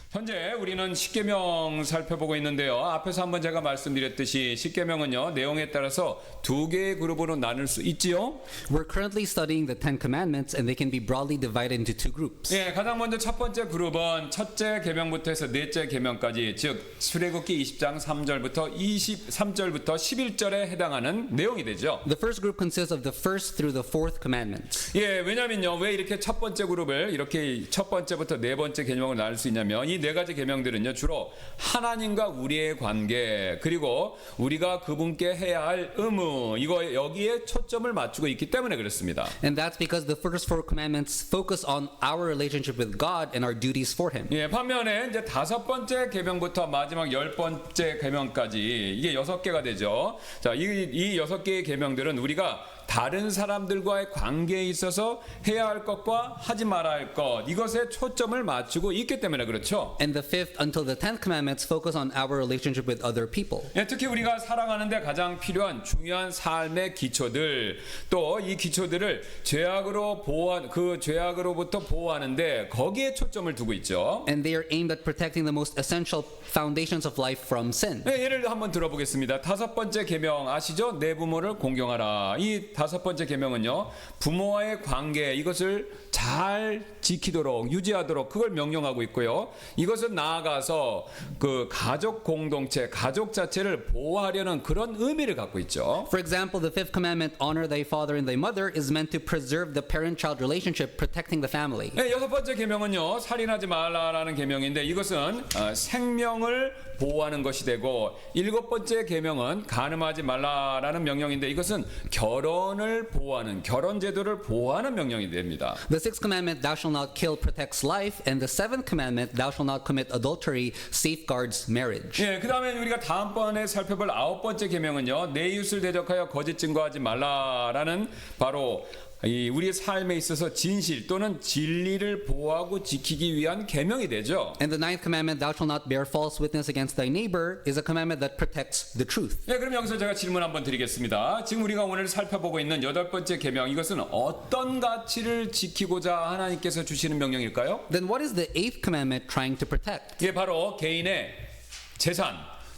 현재 우리는 십계명 살펴보고 있는데요. 앞에서 한번 제가 말씀드렸듯이 십계명은요, 내용에 따라서 두 개의 그룹으로 나눌 수 있지요. We're currently studying the Ten Commandments, and they can be broadly divided into two groups. 예, 가장 먼저 첫 번째 그룹은 첫째 계명부터 해서 넷째 계명까지, 즉 출애굽기 20장 3절부터 23절부터 11절에 해당하는 내용이 되죠. The first group consists of the first through the fourth commandments. 예, 왜냐면요, 왜 이렇게 첫 번째 그룹을 이렇게 첫 번째부터 네 번째 계명으로 나눌 수 있냐면, 이 네 가지 계명들은요, 주로 하나님과 우리의 관계, 그리고 우리가 그분께 해야 할 의무, 이거 여기에 초점을 맞추고 있기 때문에 그렇습니다. And that's because the first four commandments focus on our relationship with God and our duties for Him. 예, 반면에 이제 다섯 번째 계명부터 마지막 열 번째 계명까지 이게 6개가 되죠. 자, 이 6개의 계명들은 우리가 다른 사람들과의 관계에 있어서 해야 할 것과 하지 말아야 할 것, 이것에 초점을 맞추고 있기 때문에 그렇죠. And the fifth until the 10th commandments focus on our relationship with other people. 예, 특히 우리가 살아가는데 가장 필요한 중요한 삶의 기초들, 또 이 기초들을 죄악으로부터 보호하는데 거기에 초점을 두고 있죠. And they are aimed at protecting the most essential foundations of life from sin. 네, 예를 한번 들어보겠습니다. 다섯 번째 계명 아시죠? 내 부모를 공경하라. 이 다섯 번째 계명은요, 부모와의 관계, 이것을 잘 지키도록, 유지하도록 그걸 명령하고 있고요. 이것은 나아가서 그 가족 공동체, 가족 자체를 보호하려는 그런 의미를 갖고 있죠. For example, the fifth commandment, honor thy father and thy mother, is meant to preserve the parent-child relationship, protecting the family. 네, 여섯 번째 계명은요, 살인하지 말라라는 계명인데 이것은 생명을 보호하는 것이 되고, 일곱 번째 계명은 간음하지 말라라는 명령인데 이것은 결혼을 보호하는, 결혼 제도를 보호하는 명령이 됩니다. The sixth commandment, thou shalt not kill, protects life, and the seventh commandment, thou shalt not commit adultery, safeguards marriage. 예, 그다음에 우리가 다음번에 살펴볼 아홉 번째 계명은요, 내 이웃을 대적하여 거짓 증거하지 말라라는 바로 우리의 삶에 있어서 진실 또는 진리를 보호하고 지키기 위한 계명이 되죠. And the ninth commandment, thou shalt not bear false witness against thy neighbor, is a commandment that protects the truth. 네, 그럼 여기서 제가 질문 한번 드리겠습니다. 지금 우리가 오늘 살펴보고 있는 여덟 번째 계명, 이것은 어떤 가치를 지키고자 하나님께서 주시는 명령일까요? Then what is the eighth commandment trying to protect? 이게 바로 개인의 재산,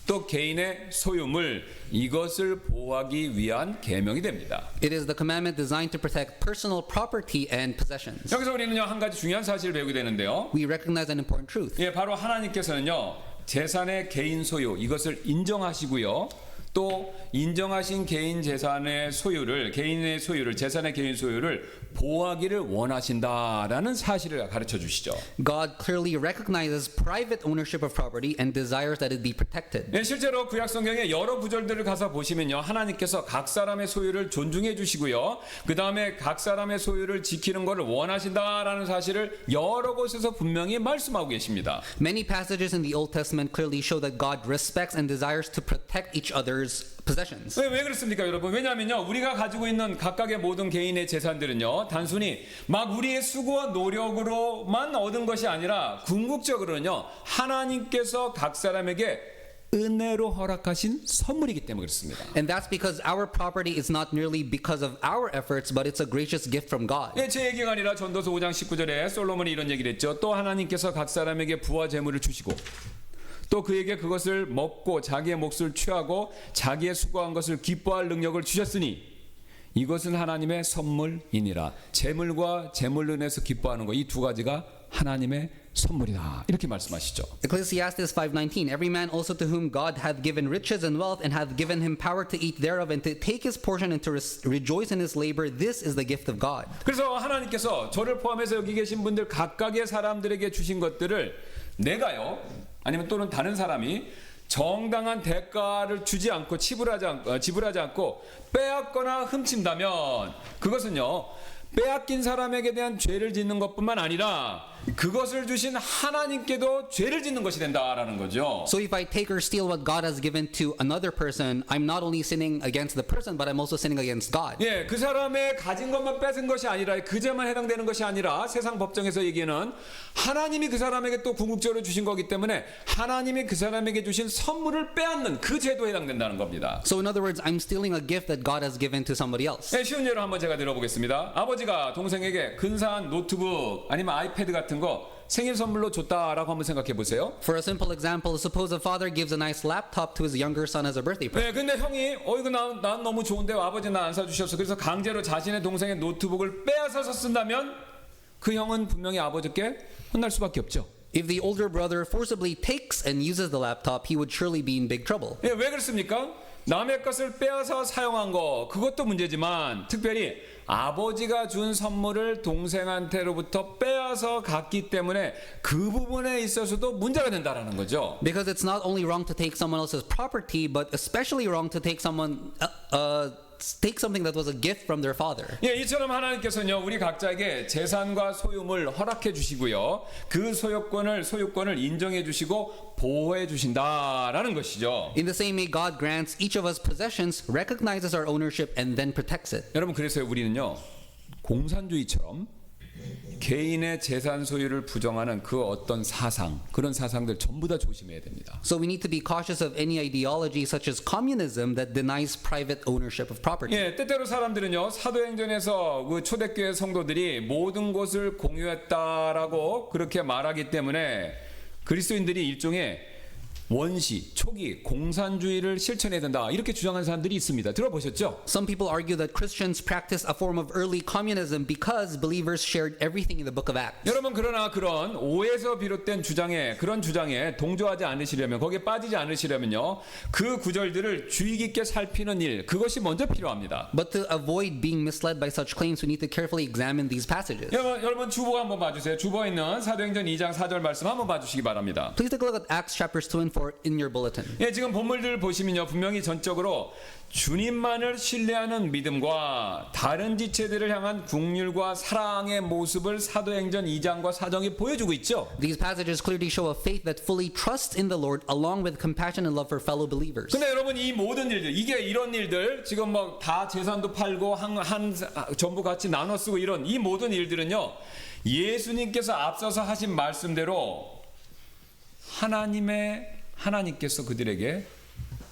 또 개인의 소유물, 이것을 보호하기 위한 계명이 됩니다. It is the commandment designed to protect personal property and possessions. 여기서 우리는요, 한 가지 중요한 사실을 배우게 되는데요. We recognize an important truth. 예, 바로 하나님께서는요, 재산의 개인 소유, 이것을 인정하시고요, 또 인정하신 개인 재산의 소유를, 개인의 소유를, 재산의 개인 소유를 보호하기를 원하신다라는 사실을 가르쳐 주시죠. God clearly recognizes private ownership of property and desires that it be protected. 네, 실제로 구약 성경의 여러 구절들을 가서 보시면요, 하나님께서 각 사람의 소유를 존중해 주시고요, 그 다음에 각 사람의 소유를 지키는 것을 원하신다라는 사실을 여러 곳에서 분명히 말씀하고 계십니다. Many passages in the Old Testament clearly show that God respects and desires to protect each other's possessions. 왜 그렇습니까, 여러분? 왜냐하면요, 우리가 가지고 있는 각각의 모든 개인의 재산들은요, 단순히 막 우리의 수고와 노력으로만 얻은 것이 아니라 궁극적으로는요, 하나님께서 각 사람에게 은혜로 허락하신 선물이기 때문에 그렇습니다. And that's because our property is not merely because of our efforts, but it's a gracious gift from God. 예, 제 얘기가 아니라 전도서 5장 19절에 솔로몬이 이런 얘기를 했죠. 또 하나님께서 각 사람에게 부와 재물을 주시고, 또 그에게 그것을 먹고 자기의 몫을 취하고 자기의 수고한 것을 기뻐할 능력을 주셨으니 이것은 하나님의 선물이니라. 재물과 재물로 인해서 기뻐하는 것, 이 두 가지가 하나님의 선물이다, 이렇게 말씀하시죠. Ecclesiastes 5:19, every man also to whom God hath given riches and wealth and hath given him power to eat thereof and to take his portion and to rejoice in his labor, this is the gift of God. 그래서 하나님께서 저를 포함해서 여기 계신 분들 각각의 사람들에게 주신 것들을 내가요, 아니면 또는 다른 사람이 정당한 대가를 주지 않고 지불하지 않고 빼앗거나 훔친다면 그것은요, 빼앗긴 사람에게 대한 죄를 짓는 것뿐만 아니라 그것을 주신 하나님께도 죄를 짓는 것이 된다라는 거죠. So if I take or steal what God has given to another person, I'm not only sinning against the person, but I'm also sinning against God. 예, 그 사람의 가진 것만 뺏은 것이 아니라, 그 죄만 해당되는 것이 아니라, 세상 법정에서 얘기는 하나님이 그 사람에게 또 궁극적으로 주신 거기 때문에 하나님이 그 사람에게 주신 선물을 빼앗는 그 죄도 해당된다는 겁니다. So in other words, I'm stealing a gift that God has given to somebody else. 예, 쉬운 예로 한번 제가 들어보겠습니다. 아버지가 동생에게 근사한 노트북 아니면 아이패드 같은 거 생일 선물로 줬다라고 한번 생각해 보세요. For a simple example, suppose a father gives a nice laptop to his younger son as a birthday present. 네, 근데 형이 이거 난 너무 좋은데 아버지 나 안 사주셨어. 그래서 강제로 자신의 동생의 노트북을 빼앗아서 쓴다면 그 형은 분명히 아버지께 혼날 수밖에 없죠. If the older brother forcibly takes and uses the laptop, he would surely be in big trouble. 예, 왜 그렇습니까? 남의 것을 빼앗아 사용한 거 그것도 문제지만 특별히 아버지가 준 선물을 동생한테로부터 빼앗아 갔기 때문에 그 부분에 있어서도 문제가 된다라는 거죠. Because it's not only wrong to take someone else's property, but especially wrong to take take something that was a gift from their father. 예, 이처럼 하나님께서는요 우리 각자에게 재산과 소유물 허락해 주시고요 그 소유권을 인정해 주시고 보호해 주신다라는 것이죠. In the same way, God grants each of us possessions, recognizes our ownership, and then protects it. 여러분 그래서 우리는요 공산주의처럼 개인의 재산 소유를 부정하는 그 어떤 사상 그런 사상들 전부 다 조심해야 됩니다. So we need to be cautious of any ideology such as communism that denies private ownership of property. 예, 때때로 사람들은요 사도행전에서 그 초대교회 성도들이 모든 것을 공유했다라고 그렇게 말하기 때문에 그리스도인들이 일종의 원시, 초기, 공산주의를 실천해야 된다 이렇게 주장하는 사람들이 있습니다. 들어보셨죠? Some people argue that Christians practiced a form of early communism because believers shared everything in the book of Acts. 여러분 그러나 그런 오해에서 비롯된 그런 주장에 동조하지 않으시려면 거기에 빠지지 않으시려면요 그 구절들을 주의 깊게 살피는 일 그것이 먼저 필요합니다. But to avoid being misled by such claims, we need to carefully examine these passages. 여러분 주보 한번 봐주세요. 주보에 있는 사도행전 2장 4절 말씀 한번 봐주시기 바랍니다. Please take a look at Acts chapters 2 and 4 in your bulletin. 예, 지금 본문들 보시면요 분명히 전적으로 주님만을 신뢰하는 믿음과 다른 지체들을 향한 긍휼과 사랑의 모습을 사도행전 2장과 4장이 보여주고 있죠. These passages clearly show a faith that fully trusts in the Lord along with compassion and love for fellow believers. 근데 여러분 이 모든 일들 이게 이런 일들 지금 뭐 다 재산도 팔고 전부 같이 나눠 쓰고 이런 이 모든 일들은요 예수님께서 앞서서 하신 말씀대로 하나님께서 그들에게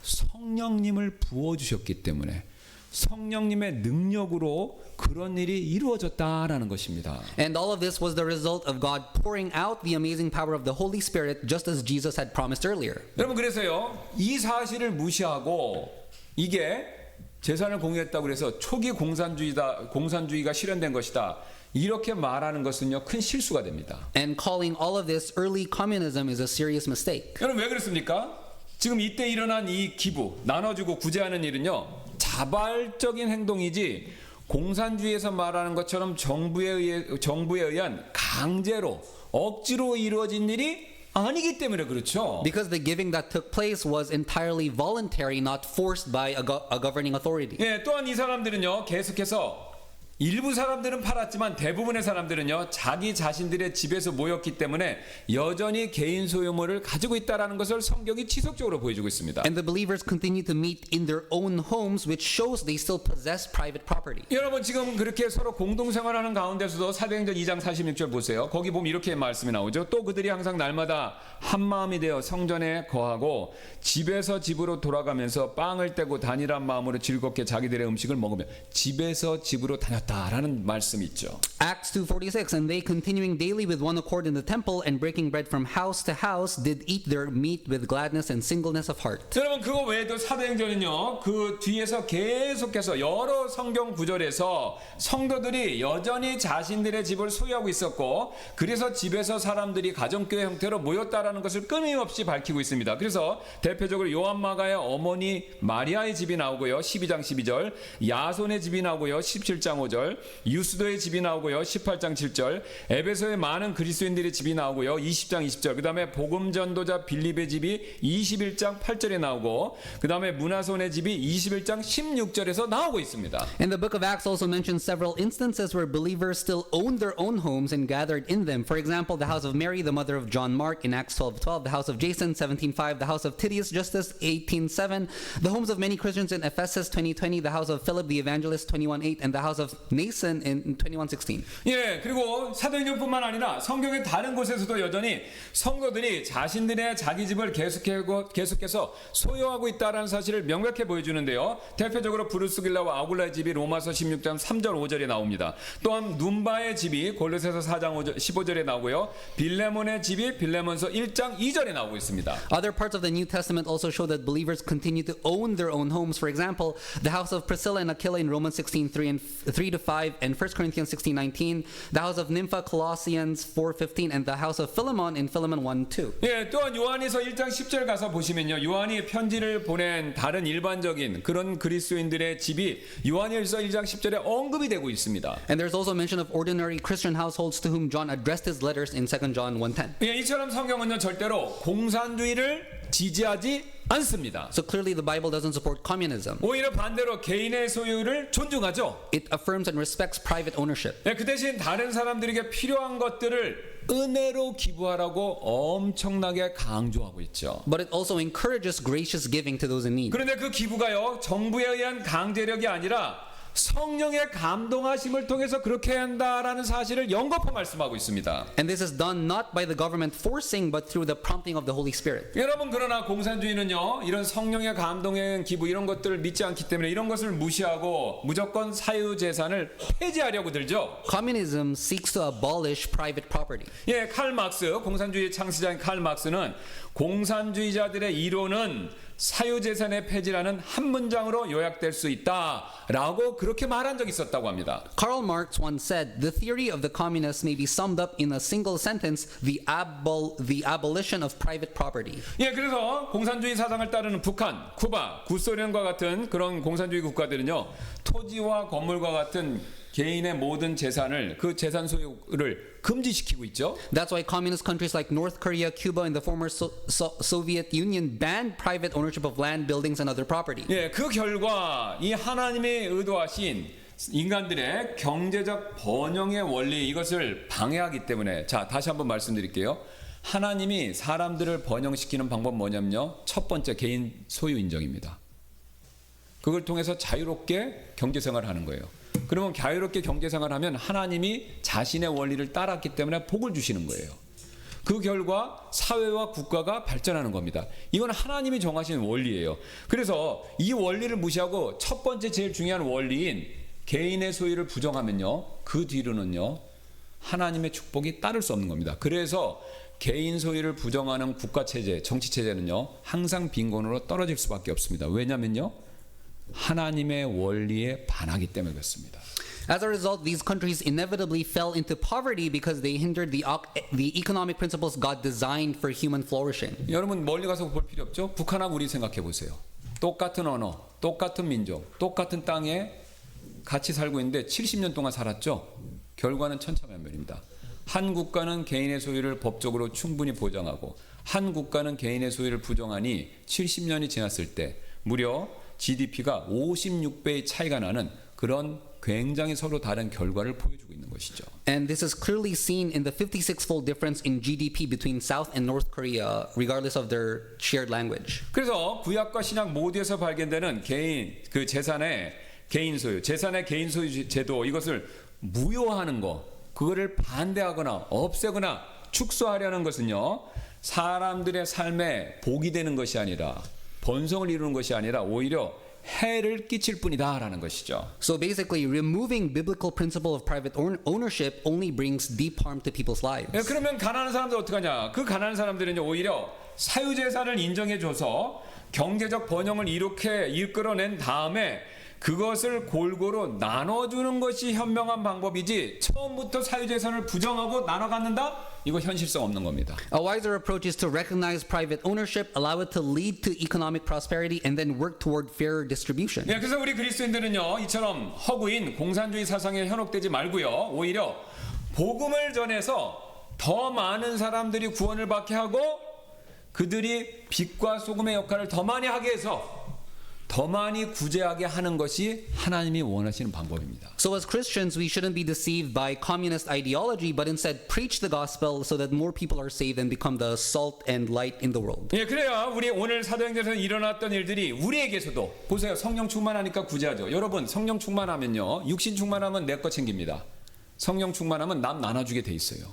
성령님을 부어주셨기 때문에 성령님의 능력으로 그런 일이 이루어졌다라는 것입니다. And all of this was the result of God pouring out the amazing power of the Holy Spirit just as Jesus had promised earlier. 여러분 그래서요 이 사실을 무시하고 이게 재산을 공유했다고 그래서 초기 공산주의가 실현된 것이다 이렇게 말하는 것은요 큰 실수가 됩니다. And calling all of this early communism is a serious mistake. 여러분 왜 그렇습니까? 지금 이때 일어난 이 기부 나눠주고 구제하는 일은요 자발적인 행동이지 공산주의에서 말하는 것처럼 정부에 의한 강제로 억지로 이루어진 일이 아니기 때문에 그렇죠. Because the giving that took place was entirely voluntary, not forced by a governing authority. 예, 또한 이 사람들은요 계속해서 일부 사람들은 팔았지만 대부분의 사람들은요 자기 자신들의 집에서 모였기 때문에 여전히 개인 소유물을 가지고 있다라는 것을 성경이 지속적으로 보여주고 있습니다. And the believers continue to meet in their own homes, which shows they still possess private property. 여러분 지금 그렇게 서로 공동생활하는 가운데서도 사도행전 2장 46절 보세요. 거기 보면 이렇게 말씀이 나오죠. 또 그들이 항상 날마다 한 마음이 되어 성전에 거하고 집에서 집으로 돌아가면서 빵을 떼고 단일한 마음으로 즐겁게 자기들의 음식을 먹으며 집에서 집으로 다녔다라는 말씀이 있죠. Acts 2:46, and they continuing daily with one accord in the temple and breaking bread from house to house did eat their meat with gladness and singleness of heart. 여러분 그거 외에도 사도행전은요 그 뒤에서 계속해서 여러 성경 구절에서 성도들이 여전히 자신들의 집을 소유하고 있었고 그래서 집에서 사람들이 가정교회 형태로 모였다라는 것을 끊임없이 밝히고 있습니다. 그래서 대표적으로 요한마가의 어머니 마리아의 집이 나오고요 12장 12절 야손의 집이 나오고요 17장 5절 유스도의 집이 나오고요 18장 7절 에베소의 많은 그리스도인들의 집이 나오고요 20장 20절 그 다음에 복음 전도자 빌립의 집이 21장 8절에 나오고 그 다음에 문하손의 집이 21장 16절에서 나오고 있습니다. And the book of Acts also mentions several instances where believers still owned their own homes and gathered in them. For example, the house of Mary, the mother of John Mark in Acts 12:12, the house of Jason 17:5, the house of Titius Justus 18:7, the homes of many Christians in Ephesus 20:20, the house of Philip the evangelist 21:8, and the house of Nason in 21:16. 예, 그리고 사도행전뿐만 아니라 성경의 다른 곳에서도 여전히 성도들이 자신들의 자기 집을 계속해서 소유하고 있다는 사실을 명백히 보여주는데요. 대표적으로 브루스길라와 아굴라의 집이 로마서 16장 3절 5절에 나옵니다. 또한 눈바의 집이 골로새서 4장 15절에 나오고요. 빌레몬의 집이 빌레몬서 1장 2절에 나오고 있습니다. Other parts of the New Testament also show that believers continue to own their own homes. For example, the house of Priscilla and Aquila in Romans 16:3-5 and 1 Corinthians 16:19, the house of Nympha, Colossians 4:15, and the house of Philemon in Philemon 1:2. 예, 또한 요한에서 1장 10절 가서 보시면요. 요한이 편지를 보낸 다른 일반적인 그런 그리스도인들의 집이 요한일서 1장 10절에 언급이 되고 있습니다. And there's also mention of ordinary Christian households to whom John addressed his letters in 2 John 1:10. 예, 이처럼 성경은요 절대로 공산주의를 지지하지 않습니다. So clearly the Bible doesn't support communism. 오히려 반대로 개인의 소유를 존중하죠. It affirms and respects private ownership. 예, 그 대신 다른 사람들에게 필요한 것들을 은혜로 기부하라고 엄청나게 강조하고 있죠. But it also encourages gracious giving to those in need. 그런데 그 기부가요 정부에 의한 강제력이 아니라 성령의 감동하심을 통해서 그렇게 한다라는 사실을 연거푸 말씀하고 있습니다. And this is done not by the government forcing but through the prompting of the Holy Spirit. 여러분 그러나 공산주의는요 이런 성령의 감동의 기부 이런 것들을 믿지 않기 때문에 이런 것을 무시하고 무조건 사유재산을 폐지하려고 들죠. Communism seeks to abolish private property. 예, 칼 막스 공산주의 창시자인 칼 막스는 공산주의자들의 이론은 사유재산의 폐지라는 한 문장으로 요약될 수 있다라고 그렇게 말한 적이 있었다고 합니다. Karl Marx once said, "The theory of the communists may be summed up in a single sentence: the abolition of private property." 예, 그래서 공산주의 사상을 따르는 북한, 쿠바, 구소련과 같은 그런 공산주의 국가들은요 토지와 건물과 같은 개인의 모든 재산을 그 재산 소유를 금지시키고 있죠. That's why communist countries like North Korea, Cuba, and the former Soviet Union banned private ownership of land, buildings, and other property. 예, 그 결과 이 하나님이 의도하신 인간들의 경제적 번영의 원리 이것을 방해하기 때문에 자 다시 한번 말씀드릴게요. 하나님이 사람들을 번영시키는 방법 뭐냐면요. 첫 번째 개인 소유 인정입니다. 그걸 통해서 자유롭게 경제생활을 하는 거예요. 그러면 자유롭게 경제생활하면 하나님이 자신의 원리를 따랐기 때문에 복을 주시는 거예요. 그 결과 사회와 국가가 발전하는 겁니다. 이건 하나님이 정하신 원리예요. 그래서 이 원리를 무시하고 첫 번째 제일 중요한 원리인 개인의 소유를 부정하면요. 그 뒤로는요. 하나님의 축복이 따를 수 없는 겁니다. 그래서 개인 소유를 부정하는 국가체제, 정치체제는요. 항상 빈곤으로 떨어질 수밖에 없습니다. 왜냐면요. 하나님의 원리에 반하기 때문에 그렇습니다. As a result, these countries inevitably fell into poverty because they hindered the economic principles God designed for human flourishing. 여러분 멀리 가서 볼 필요 없죠. 북한하고 우리 생각해 보세요. 똑같은 언어, 똑같은 민족, 똑같은 땅에 같이 살고 있는데 70년 동안 살았죠. 결과는 천차만별입니다. 한 국가는 개인의 소유를 법적으로 충분히 보장하고 한 국가는 개인의 소유를 부정하니 70년이 지났을 때 무려 GDP가 56배의 차이가 나는 그런 굉장히 서로 다른 결과를 보여주고 있는 것이죠. And this is clearly seen in the 56-fold difference in GDP between South and North Korea, regardless of their shared language. 그래서 구약과 신약 모두에서 발견되는 개인 그 재산의 개인 소유 제도 이것을 무효화하는 거, 그거를 반대하거나 없애거나 축소하려는 것은요. 사람들의 삶에 복이 되는 것이 아니라 번성을 이루는 것이 아니라 오히려 해를 끼칠 뿐이다라는 것이죠. So basically, removing biblical principle of private ownership only brings deep harm to people's lives. 예, 그러면 가난한 사람들 어떡하냐? 그 가난한 사람들은요 오히려 사유재산을 인정해줘서 경제적 번영을 이렇게 이끌어낸 다음에 그것을 골고루 나눠주는 것이 현명한 방법이지 처음부터 사유재산을 부정하고 나눠 갖는다? 이거 현실성 없는 겁니다. A wiser approach is to recognize private ownership, allow it to lead to economic prosperity, and then work toward fairer distribution. 예, 그래서 우리 그리스도인들은요 이처럼 허구인 공산주의 사상에 현혹되지 말고요 오히려 복음을 전해서 더 많은 사람들이 구원을 받게 하고 그들이 빛과 소금의 역할을 더 많이 하게 해서 더 더 많이 구제하게 하는 것이 하나님이 원하시는 방법입니다. So as Christians, we shouldn't be deceived by communist ideology, but instead preach the gospel so that more people are saved and become the salt and light in the world. 예, 그래야 우리 오늘 사도행전에서 일어났던 일들이 우리에게서도 보세요. 성령 충만하니까 구제하죠. 여러분 성령 충만하면요. 육신 충만하면 내 거 챙깁니다. 성령 충만하면 남 나눠주게 돼 있어요.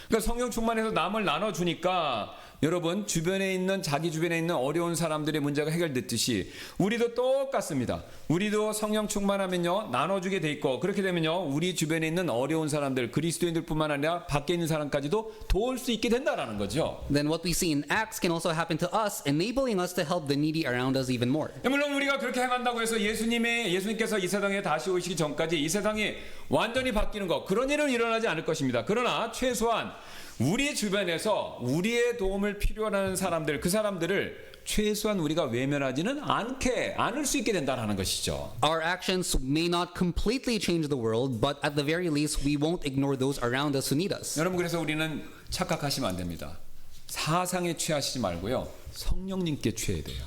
그러니까 성령 충만해서 남을 나눠주니까 여러분 주변에 있는 자기 주변에 있는 어려운 사람들의 문제가 해결됐듯이 우리도 똑같습니다. 우리도 성령 충만하면요 나눠주게 돼 있고 그렇게 되면요 우리 주변에 있는 어려운 사람들 그리스도인들뿐만 아니라 밖에 있는 사람까지도 도울 수 있게 된다라는 거죠. Then what we see in Acts can also happen to us, enabling us to help the needy around us even more. 물론 우리가 그렇게 행한다고 해서 예수님께서 이 세상에 다시 오시기 전까지 이 세상이 완전히 바뀌는 것 그런 일은 일어나지 않을 것입니다. 그러나 최소한 우리 주변에서 우리의 도움을 필요로 하는 사람들 그 사람들을 최소한 우리가 외면하지는 않을 수 있게 된다는 것이죠. Our actions may not completely change the world, but at the very least we won't ignore those around us who need us. 여러분 그래서 우리는 착각하시면 안 됩니다. 사상에 취하시지 말고요. 성령님께 취해야 돼요.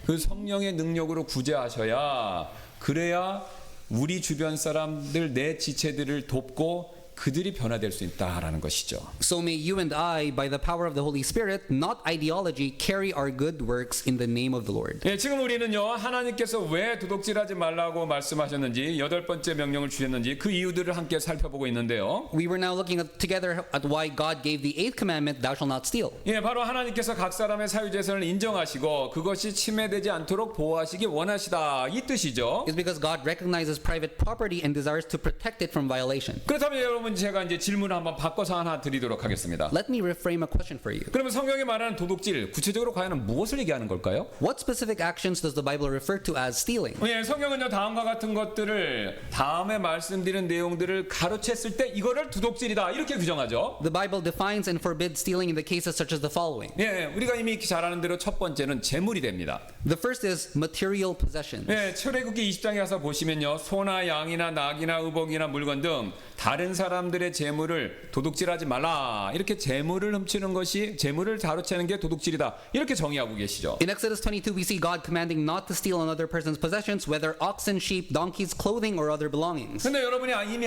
그 성령의 능력으로 구제하셔야 그래야 우리 주변 사람들 내 지체들을 돕고 그들이 변화될 수 있다라는 것이죠. So may you and I, by the power of the Holy Spirit, not ideology, carry our good works in the name of the Lord. 예, 지금 우리는요 하나님께서 왜 도둑질하지 말라고 말씀하셨는지 8번째 명령을 주셨는지 그 이유들을 함께 살펴보고 있는데요. We were now looking together at why God gave the eighth commandment, thou shalt not steal. 예, 바로 하나님께서 각 사람의 사유재산을 인정하시고 그것이 침해되지 않도록 보호하시기 원하시다 이 뜻이죠. It's because God recognizes private property and desires to protect it from violation. 그렇다면 여러분 제가 이제 질문을 한번 바꿔서 하나 드리도록 하겠습니다. Let me reframe a question for you. 그러면 성경이 말하는 도둑질 구체적으로 과연 무엇을 얘기하는 걸까요? What specific actions does the Bible refer to as stealing? 예, 성경은요 다음과 같은 것들을 다음에 말씀드린 내용들을 가로챘을 때 이거를 도둑질이다 이렇게 규정하죠. The Bible defines and forbids stealing in the cases such as the following. 예, 우리가 이미 잘 아는 대로 첫 번째는 재물이 됩니다. The first is material possessions. 예, 출애굽기 20장에 가서 보시면요 소나 양이나 낙이나 의복이나 물건 등 다른 사람들의 재물을 도둑질하지 말라 이렇게 재물을 훔치는 것이 재물을 가로채는 게 도둑질이다 이렇게 정의하고 계시죠. In Exodus 22, we see God commanding not to steal another person's possessions, whether oxen, sheep, donkeys, clothing, or other belongings. 근데 여러분이 이미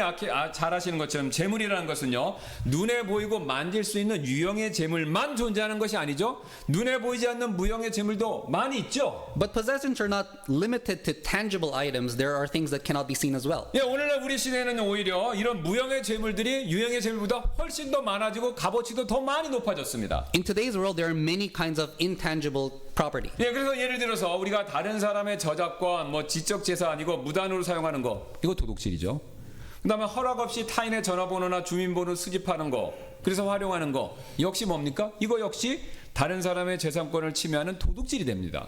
잘 아시는 것처럼 재물이라는 것은요 눈에 보이고 만질 수 있는 유형의 재물만 존재하는 것이 아니죠. 눈에 보이지 않는 무형의 재물도 많이 있죠. But possessions are not limited to tangible items. There are things that cannot be seen as well. 예, 오늘날 우리 시대에는 오히려 이런 무형의 재물들이 유형의 재물보다 훨씬 더 많아지고 값어치도 더 많이 높아졌습니다. In today's world, there are many kinds of intangible property. 예, 그래서 예를 들어서 우리가 다른 사람의 저작권, 뭐 지적 재산이고 무단으로 사용하는 거, 이거 도둑질이죠. 그다음에 허락 없이 타인의 전화번호나 주민번호 수집하는 거, 그래서 활용하는 거, 역시 뭡니까? 이거 역시 다른 사람의 재산권을 침해하는 도둑질이 됩니다.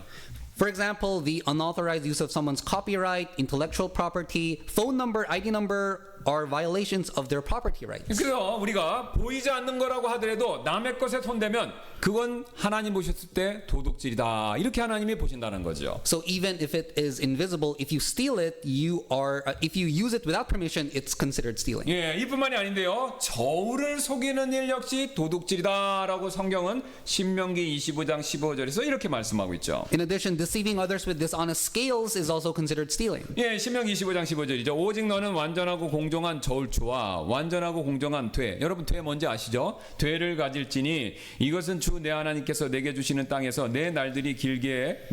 For example, the unauthorized use of someone's copyright, intellectual property, phone number, ID number are violations of their property rights. 그래서 우리가 보이지 않는 거라고 하더라도 남의 것에 손대면 그건 하나님 보셨을 때 도둑질이다. 이렇게 하나님이 보신다는 거죠. So even if it is invisible, if you steal it, if you use it without permission, it's considered stealing. 예, 이뿐만이 아닌데요. 저울을 속이는 일 역시 도둑질이다라고 성경은 신명기 25장 15절에서 이렇게 말씀하고 있죠. In addition, deceiving others with dishonest scales is also considered stealing. 예, 신명기 25장 15절이죠. 오직 너는 완전하고 공정한 저울추와 완전하고 공정한 돼. 여러분 돼 뭔지 아시죠? 돼를 가질지니 이것은 주 내 하나님께서 내게 주시는 땅에서 내 날들이 길게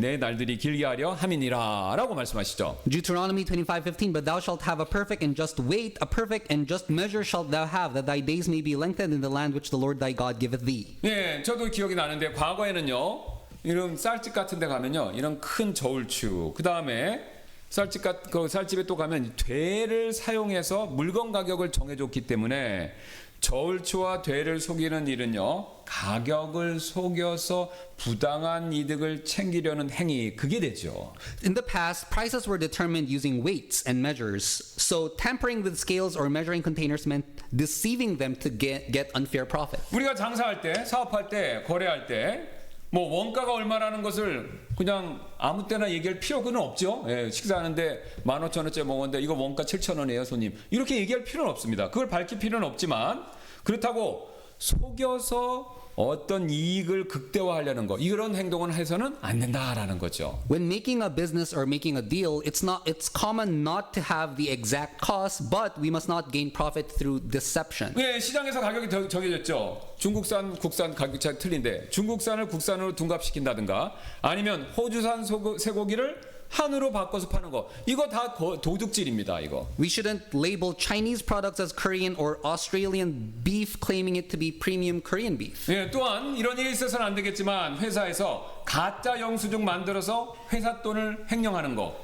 하려 함이니라라고 말씀하시죠. Deuteronomy 25:15, but thou shalt have a perfect and just weight, a perfect and just measure shalt thou have, that thy days may be lengthened in the land which the Lord thy God giveth thee. 예, 저도 기억이 나는데 과거에는요. 이런 쌀집 같은 데 가면요. 이런 큰 저울추. 그다음에 쌀집에 또 가면 되를 사용해서 물건 가격을 정해줬기 때문에 저울추와 되를 속이는 일은요. 가격을 속여서 부당한 이득을 챙기려는 행위 그게 되죠. In the past, prices were determined using weights and measures. So tampering with scales or measuring containers meant deceiving them to get unfair profit. 우리가 장사할 때, 사업할 때, 거래할 때 뭐 원가가 얼마라는 것을 그냥 아무 때나 얘기할 필요는 없죠. 예, 식사하는데 15,000원짜리 먹었는데 이거 원가 7,000원이에요, 손님. 이렇게 얘기할 필요는 없습니다. 그걸 밝힐 필요는 없지만 그렇다고 속여서 어떤 이익을 극대화하려는 거 이런 행동을 해서는 안 된다라는 거죠. When making a business or making a deal, it's common not to have the exact cost, but we must not gain profit through deception. 예, 시장에서 가격이 정해졌죠. 중국산, 국산 가격 차이 틀린데 중국산을 국산으로 둔갑시킨다든가 아니면 호주산 쇠고기를 한우로 바꿔서 파는 거 이거 다 도둑질입니다. 이거. We shouldn't label Chinese products as Korean or Australian beef, claiming it to be premium Korean beef. 예, 또한 이런 일이 있어서는 안 되겠지만 회사에서 가짜 영수증 만들어서 회사 돈을 횡령하는 거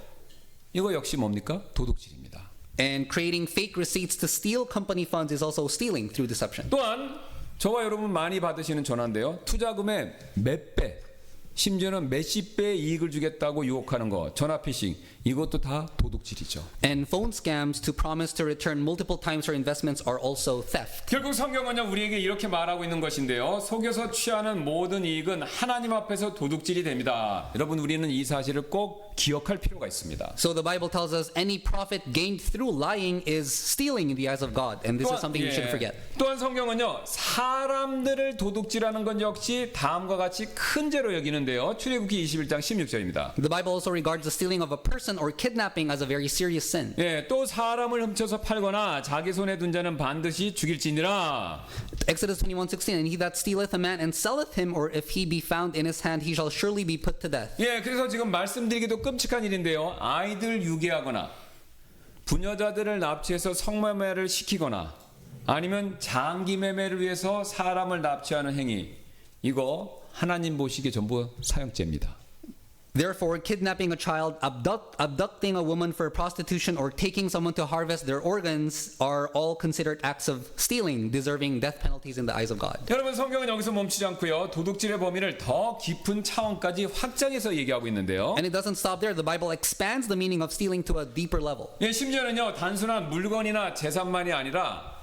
이거 역시 뭡니까? 도둑질입니다. And creating fake receipts to steal company funds is also stealing through deception. 또한 저와 여러분 많이 받으시는 전화인데요. 투자금의 몇 배, 심지어는 몇십 배의 이익을 주겠다고 유혹하는 거, 전화 피싱 이것도 다 도둑질이죠. And phone scams to promise to return multiple times for investments are also theft. 결국 성경은요 우리에게 이렇게 말하고 있는 것인데요. 속여서 취하는 모든 이익은 하나님 앞에서 도둑질이 됩니다. 여러분 우리는 이 사실을 꼭 기억할 필요가 있습니다. So the Bible tells us any profit gained through lying is stealing in the eyes of God, and this is something we shouldn't forget. 또한 성경은요 사람들을 도둑질하는 건 역시 다음과 같이 큰 죄로 여기는데요. 출애굽기 21장 16절입니다. The Bible also regards the stealing of a person or kidnapping as a very serious sin. 예, 또 사람을 훔쳐서 팔거나 자기 손에 둔 자는 반드시 죽일지니라. Exodus 21:16, and he that stealeth a man and selleth him, or if he be found in his hand, he shall surely be put to death. 예, 그래서 지금 말씀드리기도 끔찍한 일인데요. 아이들 유괴하거나 부녀자들을 납치해서 성매매를 시키거나 아니면 장기 매매를 위해서 사람을 납치하는 행위 이거 하나님 보시기에 전부 사형죄입니다. Therefore, kidnapping a child, abducting a woman for prostitution, or taking someone to harvest their organs are all considered acts of stealing, deserving death penalties in the eyes of God. 여러분 성경은 여기서 멈추지 않고요. 도둑질의 범위를 더 깊은 차원까지 확장해서 얘기하고 있는데요. And it doesn't stop there. The Bible expands the meaning of stealing to a deeper level. 예, 심지어는요. 단순한 물건이나 재산만이 아니라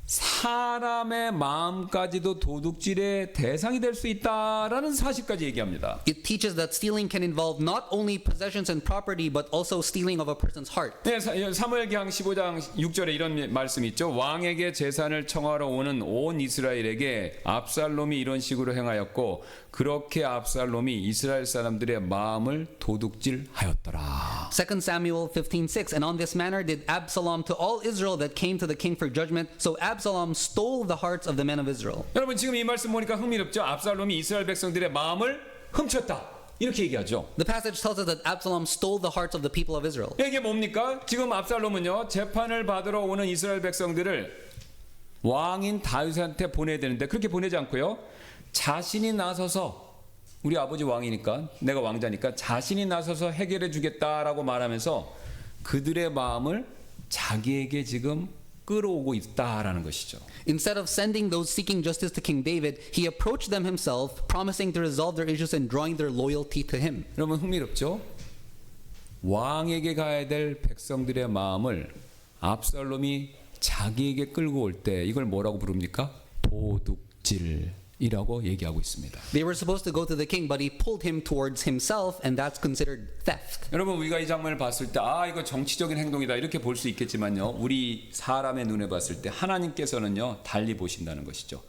사람의 마음까지도 도둑질의 대상이 될 수 있다라는 사실까지 얘기합니다. It teaches that stealing can involve not only possessions and property, but also stealing of a person's heart. 네, 사무엘기상 15장 6절에 이런 말씀이 있죠. 왕에게 재산을 청하러 오는 온 이스라엘에게 압살롬이 이런 식으로 행하였고 그렇게 압살롬이 이스라엘 사람들의 마음을 도둑질하였더라. 2 Samuel 15:6, and on this manner did Absalom to all Israel that came to the king for judgment. So Absalom stole the hearts of the men of Israel. 여러분 지금 이 말씀 보니까 흥미롭죠. 압살롬이 이스라엘 백성들의 마음을 훔쳤다. 이렇게 얘기하죠. The passage tells us that Absalom stole the hearts of the people of Israel. 이게 뭡니까? 지금 압살롬은요. 재판을 받으러 오는 이스라엘 백성들을 왕인 다윗한테 보내야 되는데 그렇게 보내지 않고요. 자신이 나서서 우리 아버지 왕이니까 내가 왕자니까 자신이 나서서 해결해 주겠다라고 말하면서 그들의 마음을 자기에게 지금 끌어오고 있다라는 것이죠. Instead of sending those seeking justice to King David, he approached them himself, promising to resolve their issues and drawing their loyalty to him. 여러분 흥미롭죠? 왕에게 가야 될 백성들의 마음을 압살롬이 자기에게 끌고 올 때 이걸 뭐라고 부릅니까? 도둑질이라고 얘기하고 있습니다. They were supposed to go to the king, but he pulled him towards himself, and that's considered theft. 여러분 우리가 이 장면을 봤을 때 이거 정치적인 행동이다 이렇게 볼 수 있겠지만요. 우리 사람의 눈에 봤을 때 하나님께서는요 달리 보신다는 것이죠.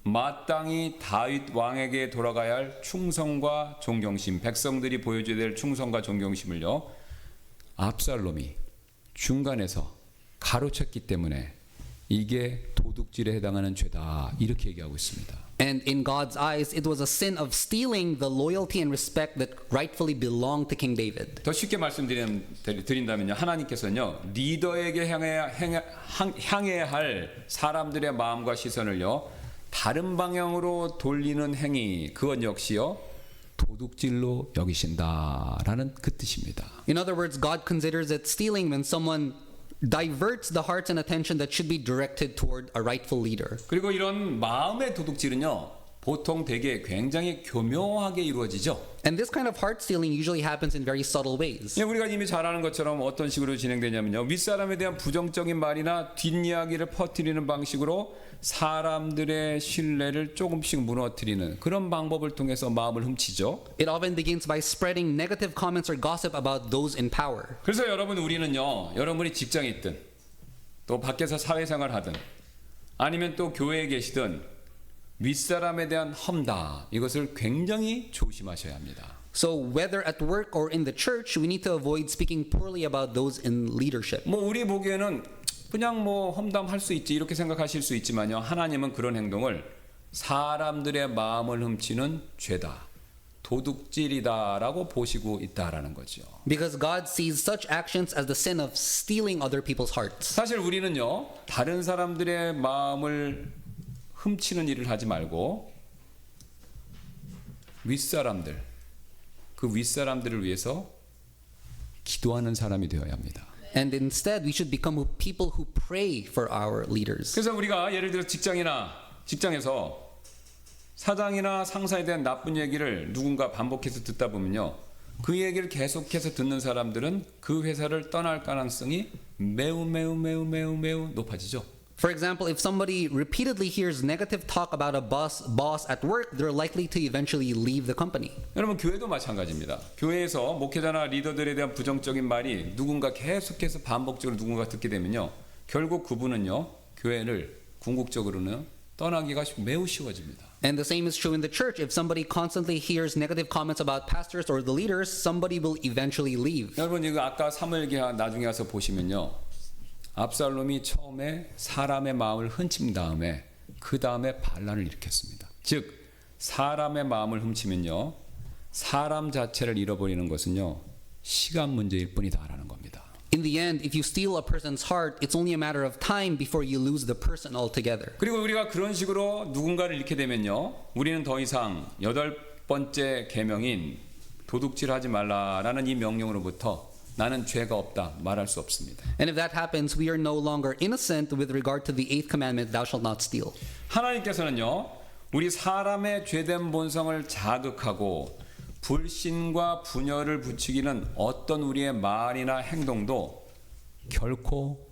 마땅히 다윗 왕에게 돌아가야 할 충성과 존경심, 백성들이 보여줘야 될 충성과 존경심을요 압살롬이 중간에서 가로챘기 때문에 이게 도둑질에 해당하는 죄다 이렇게 얘기하고 있습니다. And in God's eyes, it was a sin of stealing the loyalty and respect that rightfully belonged to King David. 더 쉽게 말씀드린다면요. 하나님께서는요. 리더에게 향해야 할 사람들의 마음과 시선을요. 다른 방향으로 돌리는 행위 그건 역시요. 도둑질로 여기신다라는 그 뜻입니다. In other words, God considers it stealing when someone diverts the hearts and attention that should be directed toward a rightful leader. 그리고 이런 마음의 도둑질은요. 보통 되게 굉장히 교묘하게 이루어지죠. And this kind of heart stealing usually happens in very subtle ways. 예, 우리가 이미 잘 아는 것처럼 어떤 식으로 진행되냐면요. 윗사람에 대한 부정적인 말이나 뒷이야기를 퍼뜨리는 방식으로 사람들의 신뢰를 조금씩 무너뜨리는 그런 방법을 통해서 마음을 훔치죠. It often begins by spreading negative comments or gossip about those in power. 그래서 여러분 우리는요. 여러분이 직장에 있든 또 밖에서 사회생활 하든 아니면 또 교회에 계시든 윗사람에 대한 험담 이것을 굉장히 조심하셔야 합니다. So whether at work or in the church, we need to avoid speaking poorly about those in leadership. 뭐 우리 보기에는 그냥 뭐 험담할 수 있지 이렇게 생각하실 수 있지만요. 하나님은 그런 행동을 사람들의 마음을 훔치는 죄다. 도둑질이다라고 보시고 있다라는 거죠. Because God sees such actions as the sin of stealing other people's hearts. 사실 우리는요. 다른 사람들의 마음을 훔치는 일을 하지 말고 윗사람들 그 윗사람들을 위해서 기도하는 사람이 되어야 합니다. And instead, we should become people who pray for our leaders. 그래서 우리가 예를 들어 직장에서 사장이나 상사에 대한 나쁜 얘기를 누군가 반복해서 듣다 보면요. 그 얘기를 계속해서 듣는 사람들은 그 회사를 떠날 가능성이 매우 높아지죠. For example, if somebody repeatedly hears negative talk about a boss at work, they're likely to eventually leave the company. 여러분 교회도 마찬가지입니다. 교회에서 목회자나 리더들에 대한 부정적인 말이 누군가 계속해서 반복적으로 누군가 듣게 되면요. 결국 그분은요. 교회를 궁극적으로는 떠나기가 매우 쉬워집니다. And the same is true in the church. If somebody constantly hears negative comments about pastors or the leaders, somebody will eventually leave. 여러분 이거 아까 사무엘기하 나중에 와서 보시면요. 압살롬이 처음에 사람의 마음을 훔친 다음에 그 다음에 반란을 일으켰습니다. 즉 사람의 마음을 훔치면요. 사람 자체를 잃어버리는 것은요. 시간 문제일 뿐이다라는 겁니다. In the end, if you steal a person's heart, it's only a matter of time before you lose the person altogether. 그리고 우리가 그런 식으로 누군가를 잃게 되면요. 우리는 더 이상 8번째 계명인 도둑질하지 말라라는 이 명령으로부터 나는 죄가 없다 말할 수 없습니다. And if that happens, we are no longer innocent with regard to the 8th commandment, thou shalt not steal. 하나님께서는요. 우리 사람의 죄된 본성을 자극하고 불신과 분열을 부추기는 어떤 우리의 말이나 행동도 결코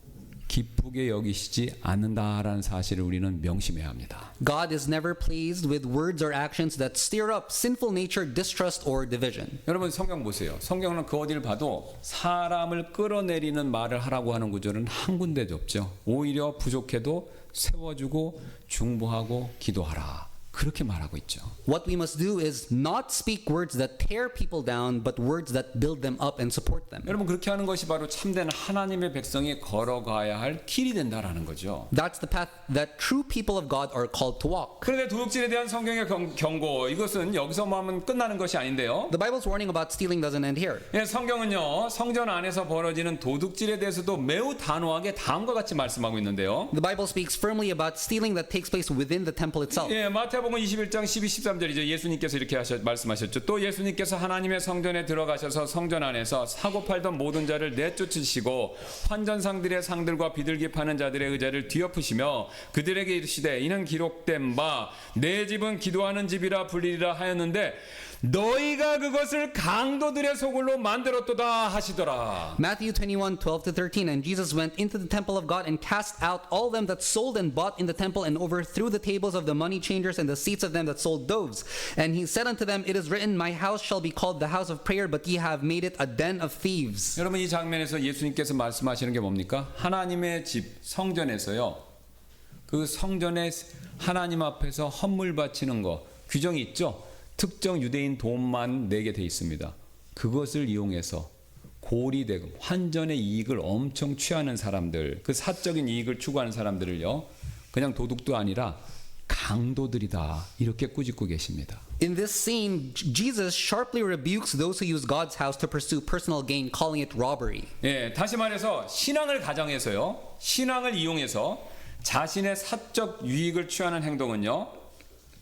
기쁘게 여기시지 않는다라는 사실을 우리는 명심해야 합니다. God is never pleased with words or actions that stir up sinful nature, distrust, or division. 여러분 성경 보세요. 성경은 그 어디를 봐도 사람을 끌어내리는 말을 하라고 하는 구절은 한 군데도 없죠. 오히려 부족해도 세워주고 중보하고 기도하라. 그렇게 말하고 있죠. What we must do is not speak words that tear people down, but words that build them up and support them. 여러분 그렇게 하는 것이 바로 참된 하나님의 백성이 걸어가야 할 길이 된다라는 거죠. That's the path that true people of God are called to walk. 그런데 도둑질에 대한 성경의 경고 이것은 여기서만 하면 끝나는 것이 아닌데요. The Bible's warning about stealing doesn't end here. 예, 성경은요 성전 안에서 벌어지는 도둑질에 대해서도 매우 단호하게 다음과 같이 말씀하고 있는데요. The Bible speaks firmly about stealing that takes place within the temple itself. 예, 마태복음 21장 12, 13절이죠. 예수님께서 이렇게 말씀하셨죠. 또 예수님께서 하나님의 성전에 들어가셔서 성전 안에서 사고 팔던 모든 자를 내쫓으시고 환전상들의 상들과 비둘기 파는 자들의 의자를 뒤엎으시며 그들에게 이르시되 이는 기록된 바 내 집은 기도하는 집이라 불리리라 하였는데 너희가 그것을 강도들의 소굴로 만들었도다 하시더라. Matthew 21:12-13, and Jesus went into the temple of God and cast out all them that sold and bought in the temple and overthrew the tables of the money changers and the seats of them that sold doves. And he said unto them, it is written, my house shall be called the house of prayer, but ye have made it a den of thieves. 여러분 이 장면에서 예수님께서 말씀하시는 게 뭡니까? 하나님의 집 성전에서요. 그 성전에 하나님 앞에서 헌물 바치는 거 규정이 있죠. 특정 유대인 돈만 내게 돼 있습니다. 그것을 이용해서 고리대금, 환전의 이익을 엄청 취하는 사람들, 그 사적인 이익을 추구하는 사람들을요. 그냥 도둑도 아니라 강도들이다 이렇게 꾸짖고 계십니다. In this scene, Jesus sharply rebukes those who use God's house to pursue personal gain, calling it robbery. 예, 다시 말해서 신앙을 가정해서요. 신앙을 이용해서 자신의 사적 유익을 취하는 행동은요.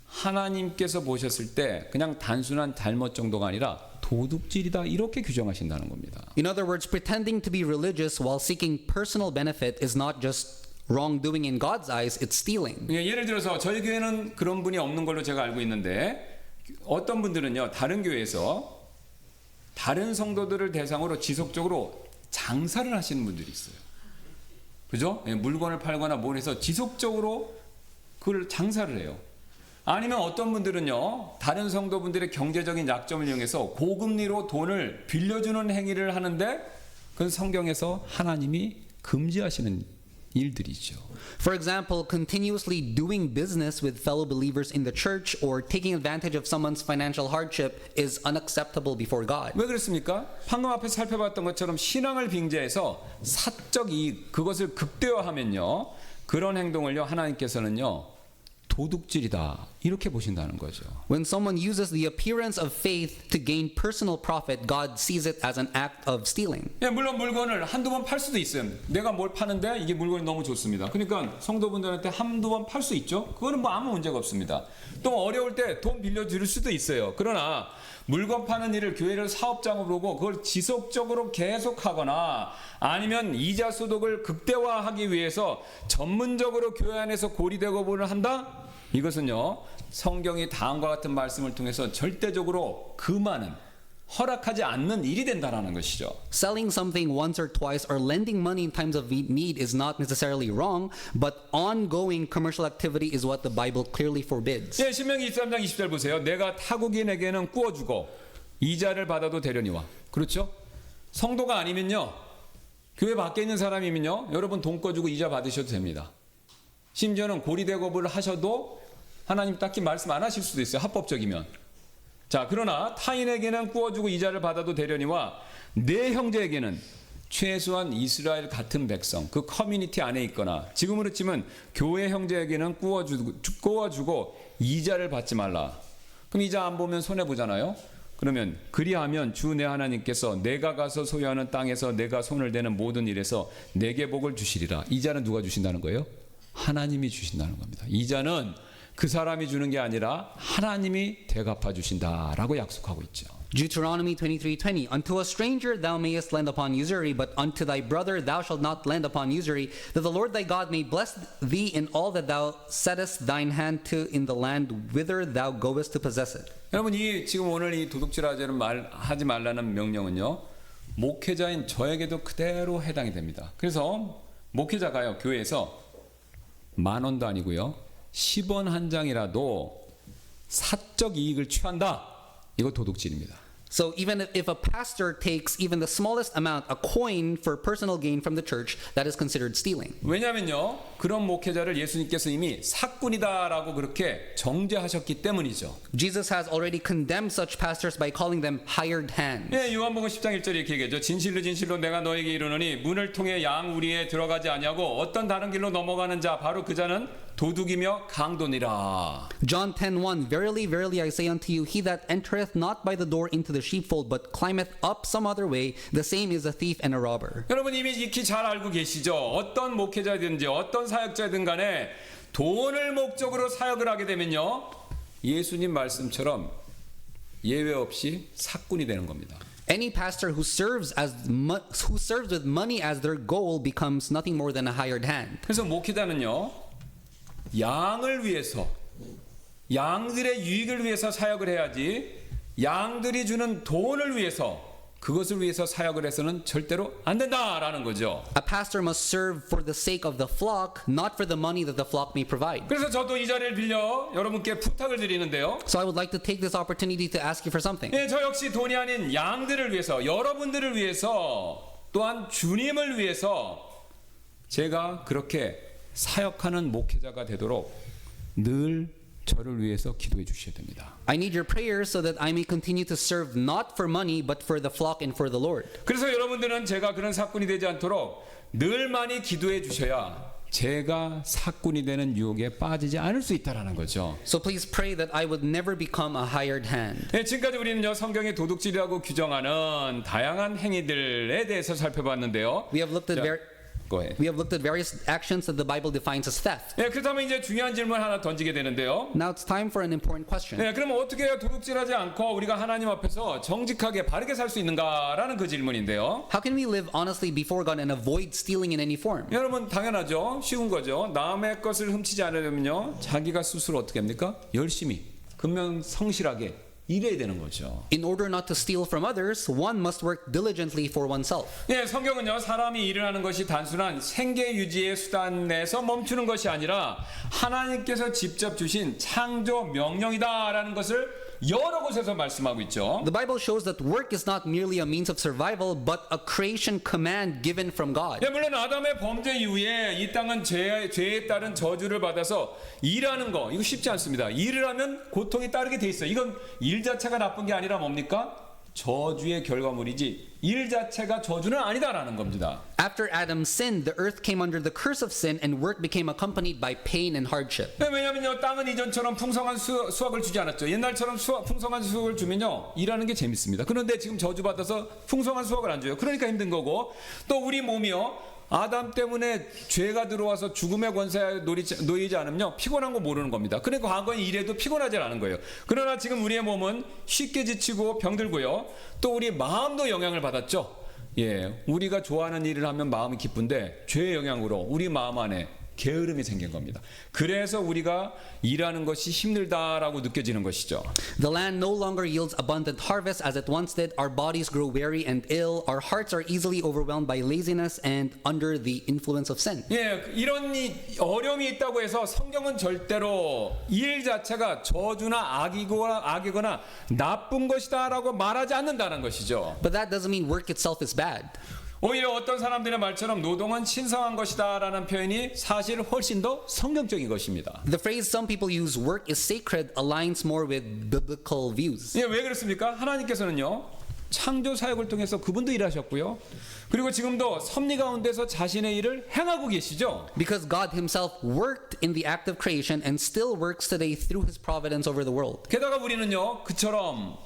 하나님께서 보셨을 때 그냥 단순한 잘못 정도가 아니라 도둑질이다 이렇게 규정하신다는 겁니다. In other words, pretending to be religious while seeking personal benefit is not just wrongdoing in God's eyes, it's stealing. 예, 예를 들어서 저희 교회는 그런 분이 없는 걸로 제가 알고 있는데 어떤 분들은요 다른 교회에서 다른 성도들을 대상으로 지속적으로 장사를 하시는 분들이 있어요. 그죠? 예, 물건을 팔거나 뭘 해서 지속적으로 그걸 장사를 해요. 아니면 어떤 분들은요 다른 성도분들의 경제적인 약점을 이용해서 고금리로 돈을 빌려주는 행위를 하는데 그건 성경에서 하나님이 금지하시는 일들이죠. For example, continuously doing business with fellow believers in the church or taking advantage of someone's financial hardship is unacceptable before God. 왜 그렇습니까? 방금 앞에 살펴봤던 것처럼 신앙을 빙자해서 사적 이익 그것을 극대화하면요. 그런 행동을요. 하나님께서는요. 도둑질이다. 이렇게 보신다는 거죠. When someone uses the appearance of faith to gain personal profit, God sees it as an act of stealing. 예, 물론 물건을 한두 번 팔 수도 있어요. 내가 뭘 파는데 이게 물건이 너무 좋습니다. 그러니까 성도분들한테 한두 번 팔 수 있죠. 그거는 뭐 아무 문제가 없습니다. 또 어려울 때 돈 빌려줄 수도 있어요. 그러나 물건 파는 일을 교회를 사업장으로 보고 그걸 지속적으로 계속하거나 아니면 이자 소득을 극대화하기 위해서 전문적으로 교회 안에서 고리대고분을 한다? 이것은요 성경이 다음과 같은 말씀을 통해서 절대적으로 금하는 허락하지 않는 일이 된다라는 것이죠. Selling something once or twice or lending money in times of need is not necessarily wrong, but ongoing commercial activity is what the Bible clearly forbids. 예, 신명기 23장 20절 보세요. 내가 타국인에게는 꾸어주고 이자를 받아도 되려니와. 그렇죠? 성도가 아니면요. 교회 밖에 있는 사람이면요. 여러분 돈 꿔주고 이자 받으셔도 됩니다. 심지어는 고리대고를 하셔도 하나님 딱히 말씀 안 하실 수도 있어요. 합법적이면. 자, 그러나 타인에게는 꾸어주고 이자를 받아도 되려니와 내 형제에게는 최소한 이스라엘 같은 백성, 그 커뮤니티 안에 있거나 지금으로 치면 교회 형제에게는 꾸어주고 이자를 받지 말라. 그럼 이자 안 보면 손해보잖아요. 그러면 그리하면 주 내 하나님께서 내가 가서 소유하는 땅에서 내가 손을 대는 모든 일에서 내게 복을 주시리라. 이자는 누가 주신다는 거예요? 하나님이 주신다는 겁니다. 이자는 그 사람이 주는 게 아니라 하나님이 대갚아 주신다라고 약속하고 있죠. Deuteronomy 23:20 Unto a stranger thou mayest lend upon usury, but unto thy brother thou shalt not lend upon usury, that the Lord thy God may bless thee in all that thou settest thine hand to in the land whither thou goest to possess it. 여러분 이 지금 오늘 이 도둑질하지 하지 말라는 명령은요. 목회자인 저에게도 그대로 해당이 됩니다. 그래서 목회자가요. 교회에서 10,000원도 아니고요. 10원 한 장이라도 사적 이익을 취한다. 이거 도둑질입니다. So even if a pastor takes even the smallest amount, a coin for personal gain from the church, that is considered stealing. 왜냐면요. 그런 목회자를 예수님께서 이미 사꾼이다라고 그렇게 정죄하셨기 때문이죠. Jesus has already condemned such pastors by calling them hired hands. 예, 요한복음 10장 1절에 이렇게 얘기하죠. 진실로 진실로 내가 너에게 이르노니 문을 통해 양 우리에 들어가지 아니하고 어떤 다른 길로 넘어가는 자 바로 그 자는 도둑이며 강도니라. John 10:1 Verily, verily I say unto you, he that entereth not by the door into the sheepfold, but climbeth up some other way, the same is a thief and a robber. 여러분 이미 익히 잘 알고 계시죠. 어떤 목회자든지 어떤 사역자든 간에 돈을 목적으로 사역을 하게 되면요. 예수님 말씀처럼 예외 없이 사꾼이 되는 겁니다. Any pastor who serves with money as their goal becomes nothing more than a hired hand. 그래서 목회자는요. 양을 위해서 양들의 유익을 위해서 사역을 해야지 양들이 주는 돈을 위해서 그것을 위해서 사역을 해서는 절대로 안 된다라는 거죠. A pastor must serve for the sake of the flock, not for the money that the flock may provide. 그래서 저도 이 자리를 빌려 여러분께 부탁을 드리는데요. So I would like to take this opportunity to ask you for something. 예, 저 역시 돈이 아닌 양들을 위해서 여러분들을 위해서 또한 주님을 위해서 제가 그렇게 사역하는 목회자가 되도록 늘 저를 위해서 기도해 주셔야 됩니다. I need your prayers so that I may continue to serve not for money but for the flock and for the Lord. 그래서 여러분들은 제가 그런 사꾼이 되지 않도록 늘 많이 기도해 주셔야 제가 사꾼이 되는 유혹에 빠지지 않을 수 있다라는 거죠. So please pray that I would never become a hired hand. 네, 지금까지 우리는요 성경의 도둑질이라고 규정하는 다양한 행위들에 대해서 살펴봤는데요. We have looked at Go ahead. We have looked at various actions that the Bible defines as theft. 네, 그렇다면 이제 중요한 질문 하나 던지게 되는데요. Now it's time for an important question. 네, 그럼 어떻게 해야 도둑질하지 않고 우리가 하나님 앞에서 정직하게 바르게 살 수 있는가라는 그 질문인데요. How can we live honestly before God and avoid stealing in any form? 여러분 당연하죠. 쉬운 거죠. 남의 것을 훔치지 않으려면요. 자기가 스스로 어떻게 합니까? 열심히 근면 성실하게 일해야 되는 거죠. In order not to steal from others, one must work diligently for oneself. 예, 성경은요 사람이 일을 하는 것이 단순한 생계 유지의 수단 내에서 멈추는 것이 아니라 하나님께서 직접 주신 창조 명령이다라는 것을 여러 곳에서 말씀하고 있죠. The Bible shows that work is not merely a means of survival, but a creation command given from God. 예, 물론 아담의 범죄 이후에 이 땅은 죄에 따른 저주를 받아서 일하는 거 이거 쉽지 않습니다. 일을 하면 고통이 따르게 돼 있어요. 이건 일 자체가 나쁜 게 아니라 뭡니까? 저주의 결과물이지 일 자체가 저주는 아니다라는 겁니다. After Adam sinned, the earth came under the curse of sin, and work became accompanied by pain and hardship. 왜냐면요, 땅은 이전처럼 풍성한 수확을 주지 않았죠. 옛날처럼 풍성한 수확을 주면요, 일하는 게 재밌습니다. 그런데 지금 저주받아서 풍성한 수확을 안 줘요. 그러니까 힘든 거고, 또 우리 몸이요, 아담 때문에 죄가 들어와서 죽음의 권세에 놓이지 않으면요, 피곤한 거 모르는 겁니다. 그러니까 과거에 일해도 피곤하지 않은 거예요. 그러나 지금 우리의 몸은 쉽게 지치고 병들고요, 또 우리 마음도 영향을 받았죠. 예, 우리가 좋아하는 일을 하면 마음이 기쁜데 죄의 영향으로 우리 마음 안에 게으름이 생긴 겁니다. 그래서 우리가 일하는 것이 힘들다라고 느껴지는 것이죠. The land no longer yields abundant harvest as it once did. Our bodies grow weary and ill. Our hearts are easily overwhelmed by laziness and under the influence of sin. 예, 이런 어려움이 있다고 해서 성경은 절대로 일 자체가 저주나 악이거나 나쁜 것이다라고 말하지 않는다는 것이죠. But that doesn't mean work itself is bad. 오히려 어떤 사람들의 말처럼 노동은 신성한 것이다라는 표현이 사실 훨씬 더 성경적인 것입니다. The phrase some people use, work is sacred, aligns more with biblical views. 예, 왜 그렇습니까? 하나님께서는요, 창조 사역을 통해서 그분도 일하셨고요. 그리고 지금도 섭리 가운데서 자신의 일을 행하고 계시죠. Because God himself worked in the act of creation and still works today through his providence over the world. 게다가 우리는요, 그처럼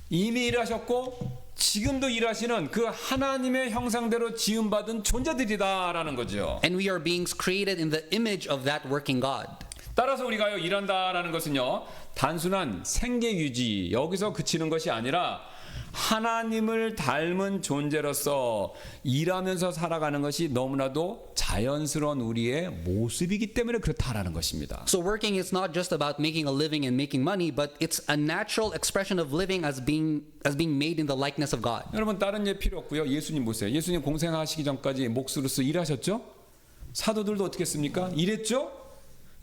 이미 일하셨고 지금도 일하시는 그 하나님의 형상대로 지음받은 존재들이다라는 거죠. And we are beings created in the image of that working God. 따라서 우리가요, 일한다라는 것은요, 단순한 생계 유지 여기서 그치는 것이 아니라 하나님을 닮은 존재로서 일하면서 살아가는 것이 너무나도 자연스러운 우리의 모습이기 때문에 그렇다라는 것입니다. So working is not just about making a living and making money, but it's a natural expression of living as being made in the likeness of God. 여러분, 다른 예 필요 없고요. 예수님 보세요. 예수님 공생하시기 전까지 몫으로서 일하셨죠? 사도들도 어떻게 했습니까? 일했죠?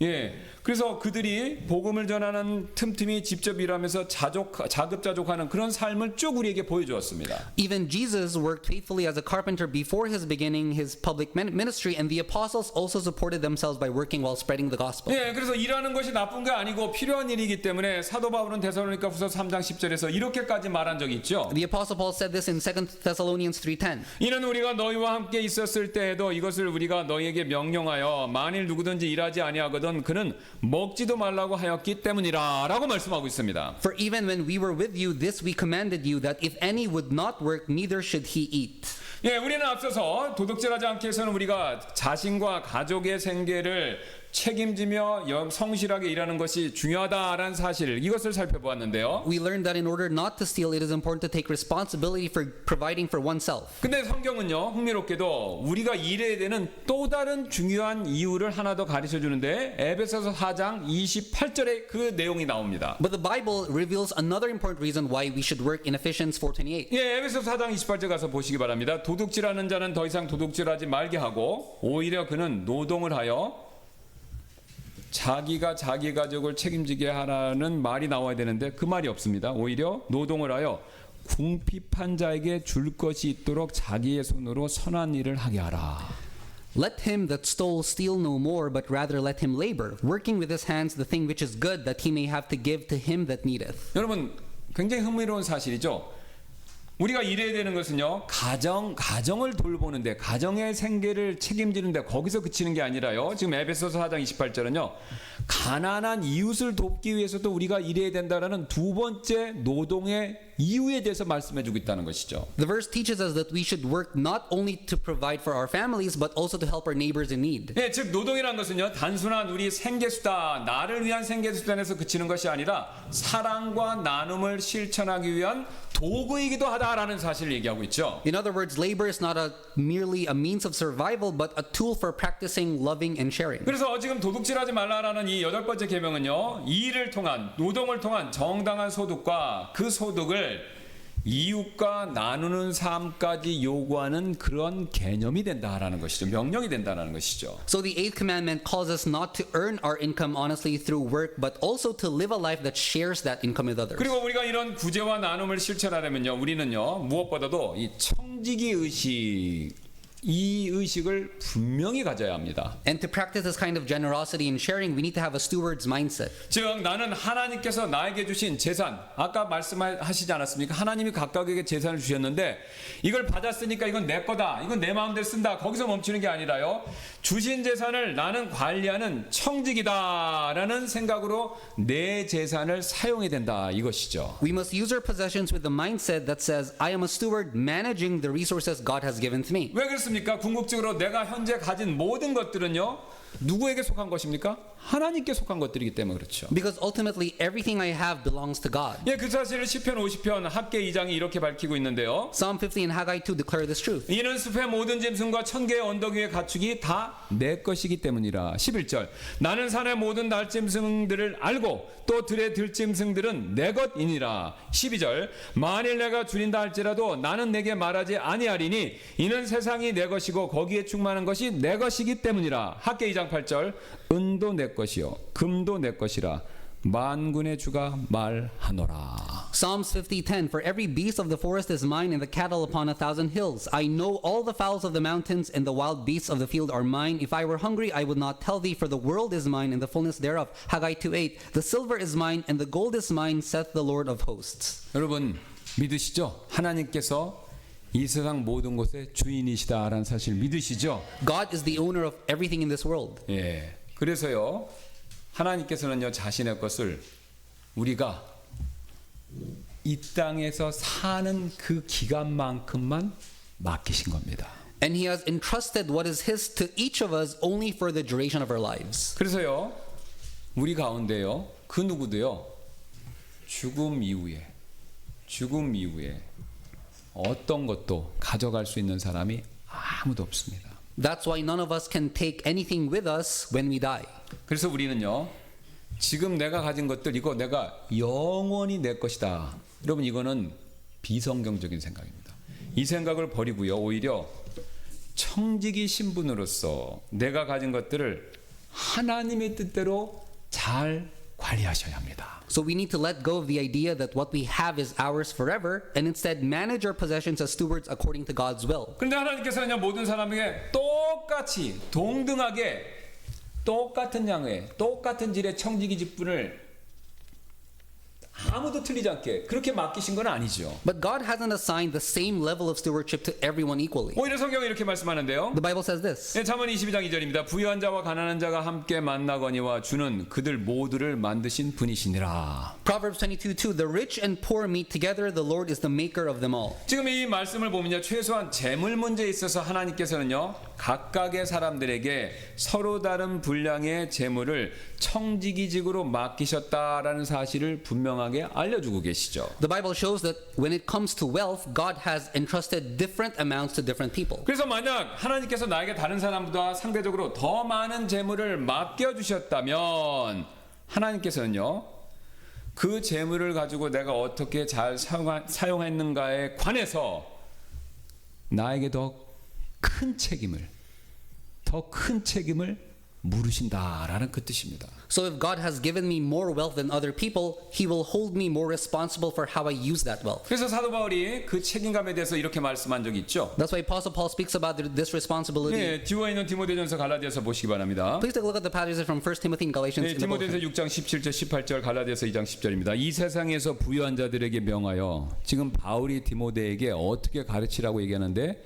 예, 그래서 그들이 복음을 전하는 틈틈이 직접 일하면서 자급자족하는 그런 삶을 쭉 우리에게 보여주었습니다. Even Jesus worked faithfully as a carpenter before his beginning his public ministry, and the apostles also supported themselves by working while spreading the gospel. 예, 그래서 일하는 것이 나쁜 게 아니고 필요한 일이기 때문에 사도 바울은 데살로니가후서 3장 10절에서 이렇게까지 말한 적이 있죠. The apostle Paul said this in 2 Thessalonians 3:10. 이는 우리가 너희와 함께 있었을 때에도 이것을 우리가 너희에게 명령하여 만일 누구든지 일하지 아니하거든 그는 먹지도 말라고 하였기 때문이라라고 말씀하고 있습니다. For even when we were with you, this we commanded you, that if any would not work, neither should he eat. 예, 우리는 앞서서 도둑질하지 않기 위해서는 우리가 자신과 가족의 생계를 책임지며 성실하게 일하는 것이 중요하다라는 사실, 이것을 살펴보았는데요. We learned that in order not to steal, it is important to take responsibility for providing for oneself. 근데 성경은요, 흥미롭게도 우리가 일해야 되는 또 다른 중요한 이유를 하나 더 가르쳐 주는데 에베소서 4장 28절에 그 내용이 나옵니다. But the Bible reveals another important reason why we should work in Ephesians 4:28. 예, 에베소서 4장 28절 가서 보시기 바랍니다. 도둑질하는 자는 더 이상 도둑질하지 말게 하고 오히려 그는 노동을 하여 자기가 자기 가족을 책임지게 하라는 말이 나와야 되는데 그 말이 없습니다. 오히려 노동을 하여 궁핍한 자에게 줄 것이 있도록 자기의 손으로 선한 일을 하게 하라. Let him that stole steal no more, but rather let him labor, working with his hands the thing which is good, that he may have to give to him that needeth. 여러분, 굉장히 흥미로운 사실이죠. 우리가 일해야 되는 것은요, 가정을 돌보는데, 가정의 생계를 책임지는데 거기서 그치는 게 아니라요. 지금 에베소서 4장 28절은요, 가난한 이웃을 돕기 위해서도 우리가 일해야 된다라는 두 번째 노동의 이유에 대해서 말씀해주고 있다는 것이죠. The verse teaches us that we should work not only to provide for our families, but also to help our neighbors in need. 예, 즉 노동이라는 것은요, 단순한 우리 생계수단, 나를 위한 생계수단에서 그치는 것이 아니라 사랑과 나눔을 실천하기 위한 도구이기도 하다라는 사실을 얘기하고 있죠. In other words, labor is not merely a means of survival, but a tool for practicing loving and sharing. 그래서 지금 도둑질하지 말라라는 이 8번째 계명은요, 일을 통한, 노동을 통한 정당한 소득과 그 소득을 이웃과 나누는 삶까지 요구하는 그런 개념이 된다라는 것이죠. 명령이 된다라는 것이죠. So the eighth commandment calls us not to earn our income honestly through work, but also to live a life that shares that income with others. 그리고 우리가 이런 구제와 나눔을 실천하려면요, 우리는요 무엇보다도 이 청지기 의식, 이 의식을 분명히 가져야 합니다. And to practice this kind of generosity and sharing, we need to have a steward's mindset. 즉 나는 하나님께서 나에게 주신 재산, 아까 말씀하시지 않았습니까? 하나님이 각각에게 재산을 주셨는데 이걸 받았으니까 이건 내 거다, 이건 내 마음대로 쓴다, 거기서 멈추는 게 아니라요, 주신 재산을 나는 관리하는 청지기다라는 생각으로 내 재산을 사용해야 된다, 이것이죠. We must use our possessions with the mindset that says, I am a steward managing the resources God has given to me. 왜 그렇습니까? 궁극적으로 내가 현재 가진 모든 것들은요, 누구에게 속한 것입니까? 하나님께 속한 것들이기 때문에 그렇죠. Because ultimately, everything I have belongs to God. 예, 그 사실을 시편 50편 학계 2장이 이렇게 밝히고 있는데요. Psalm 50 and Haggai 2 declare this truth. 이는 숲의 모든 짐승과 천개의 언덕 위의 가축이 다 내 것이기 때문이라. 11절. 나는 산의 모든 날짐승들을 알고 또 들의 들짐승들은 내 것이니라. 12절. 만일 내가 줄인다 할지라도 나는 내게 말하지 아니하리니 이는 세상이 내 것이고 거기에 충만한 것이 내 것이기 때문이라. 학계 2장 8절. 은도 내 것이요 금도 내 것이라 만군의 주가 말하노라. Psalms 50:10 For every beast of the forest is mine and the cattle upon 1,000 hills. I know all the fowls of the mountains and the wild beasts of the field are mine. If I were hungry I would not tell thee, for the world is mine and the fullness thereof. Haggai 2:8 The silver is mine and the gold is mine, saith the Lord of hosts. 여러분 믿으시죠? 하나님께서 이 세상 모든 곳의 주인이시다라는 사실 믿으시죠? God is the owner of everything in this world. 예. 그래서요, 하나님께서는요, 자신의 것을 우리가 이 땅에서 사는 그 기간만큼만 맡기신 겁니다. And he has entrusted what is his to each of us only for the duration of our lives. 그래서요, 우리 가운데요, 그 누구도요, 죽음 이후에 어떤 것도 가져갈 수 있는 사람이 아무도 없습니다. That's why none of us can take anything with us when we die. 그래서 우리는요, 지금 내가 가진 것들 이거 내가 영원히 내 것이다. 여러분 이거는 비성경적인 생각입니다. 이 생각을 버리고요, 오히려 청지기 신분으로서 내가 가진 것들을 하나님의 뜻대로 잘 관리하셔야 합니다. So we need to let go of the idea that what we have is ours forever and instead manage our possessions as stewards according to God's will. 그런데 하나님께서는 모든 사람에게 똑같이 동등하게 똑같은 양의 똑같은 질의 청지기 직분을 아무도 틀리지 않게 그렇게 맡기신 건 아니죠. But God hasn't assigned the same level of stewardship to everyone equally. 오히려 성경이 이렇게 말씀하는데요. The Bible says this. 네, 잠언 22장 2절입니다. 부유한 자와 가난한 자가 함께 만나거니와 주는 그들 모두를 만드신 분이시니라. Proverbs 22:2 The rich and poor meet together, the Lord is the maker of them all. 지금 이 말씀을 보면요, 최소한 재물 문제에 있어서 하나님께서는요, 각각의 사람들에게 서로 다른 분량의 재물을 청지기직으로 맡기셨다라는 사실을 분명하게 알려주고 계시죠. The Bible shows that when it comes to wealth, God has entrusted different amounts to different people. 그래서 만약 하나님께서 나에게 다른 사람보다 상대적으로 더 많은 재물을 맡겨주셨다면 하나님께서는요, 그 재물을 가지고 내가 어떻게 잘 사용했는가에 관해서 나에게 더 큰 책임을 물으신다라는 그 뜻입니다. So if God has given me more wealth than other people, He will hold me more responsible for how I use that wealth. 그래서 사도 바울이 그 책임감에 대해서 이렇게 말씀한 적이 있죠. That's why Apostle Paul speaks about this responsibility. 네, 뒤에 있는 디모데전서 갈라디아서 보시기 바랍니다. Please take a look at the passage from 1 Timothy and Galatians. 네, in the book. 디모데전서 6장 17절 18절 갈라디아서 2장 10절입니다. 이 세상에서 부유한 자들에게 명하여, 지금 바울이 디모데에게 어떻게 가르치라고 얘기하는데,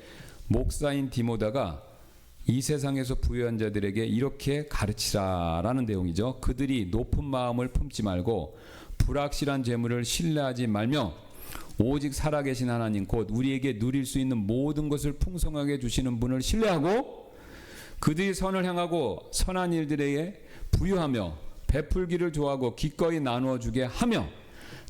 목사인 디모데가 이 세상에서 부유한 자들에게 이렇게 가르치라라는 내용이죠. 그들이 높은 마음을 품지 말고 불확실한 재물을 신뢰하지 말며 오직 살아계신 하나님 곧 우리에게 누릴 수 있는 모든 것을 풍성하게 주시는 분을 신뢰하고 그들이 선을 향하고 선한 일들에게 부유하며 베풀기를 좋아하고 기꺼이 나누어 주게 하며,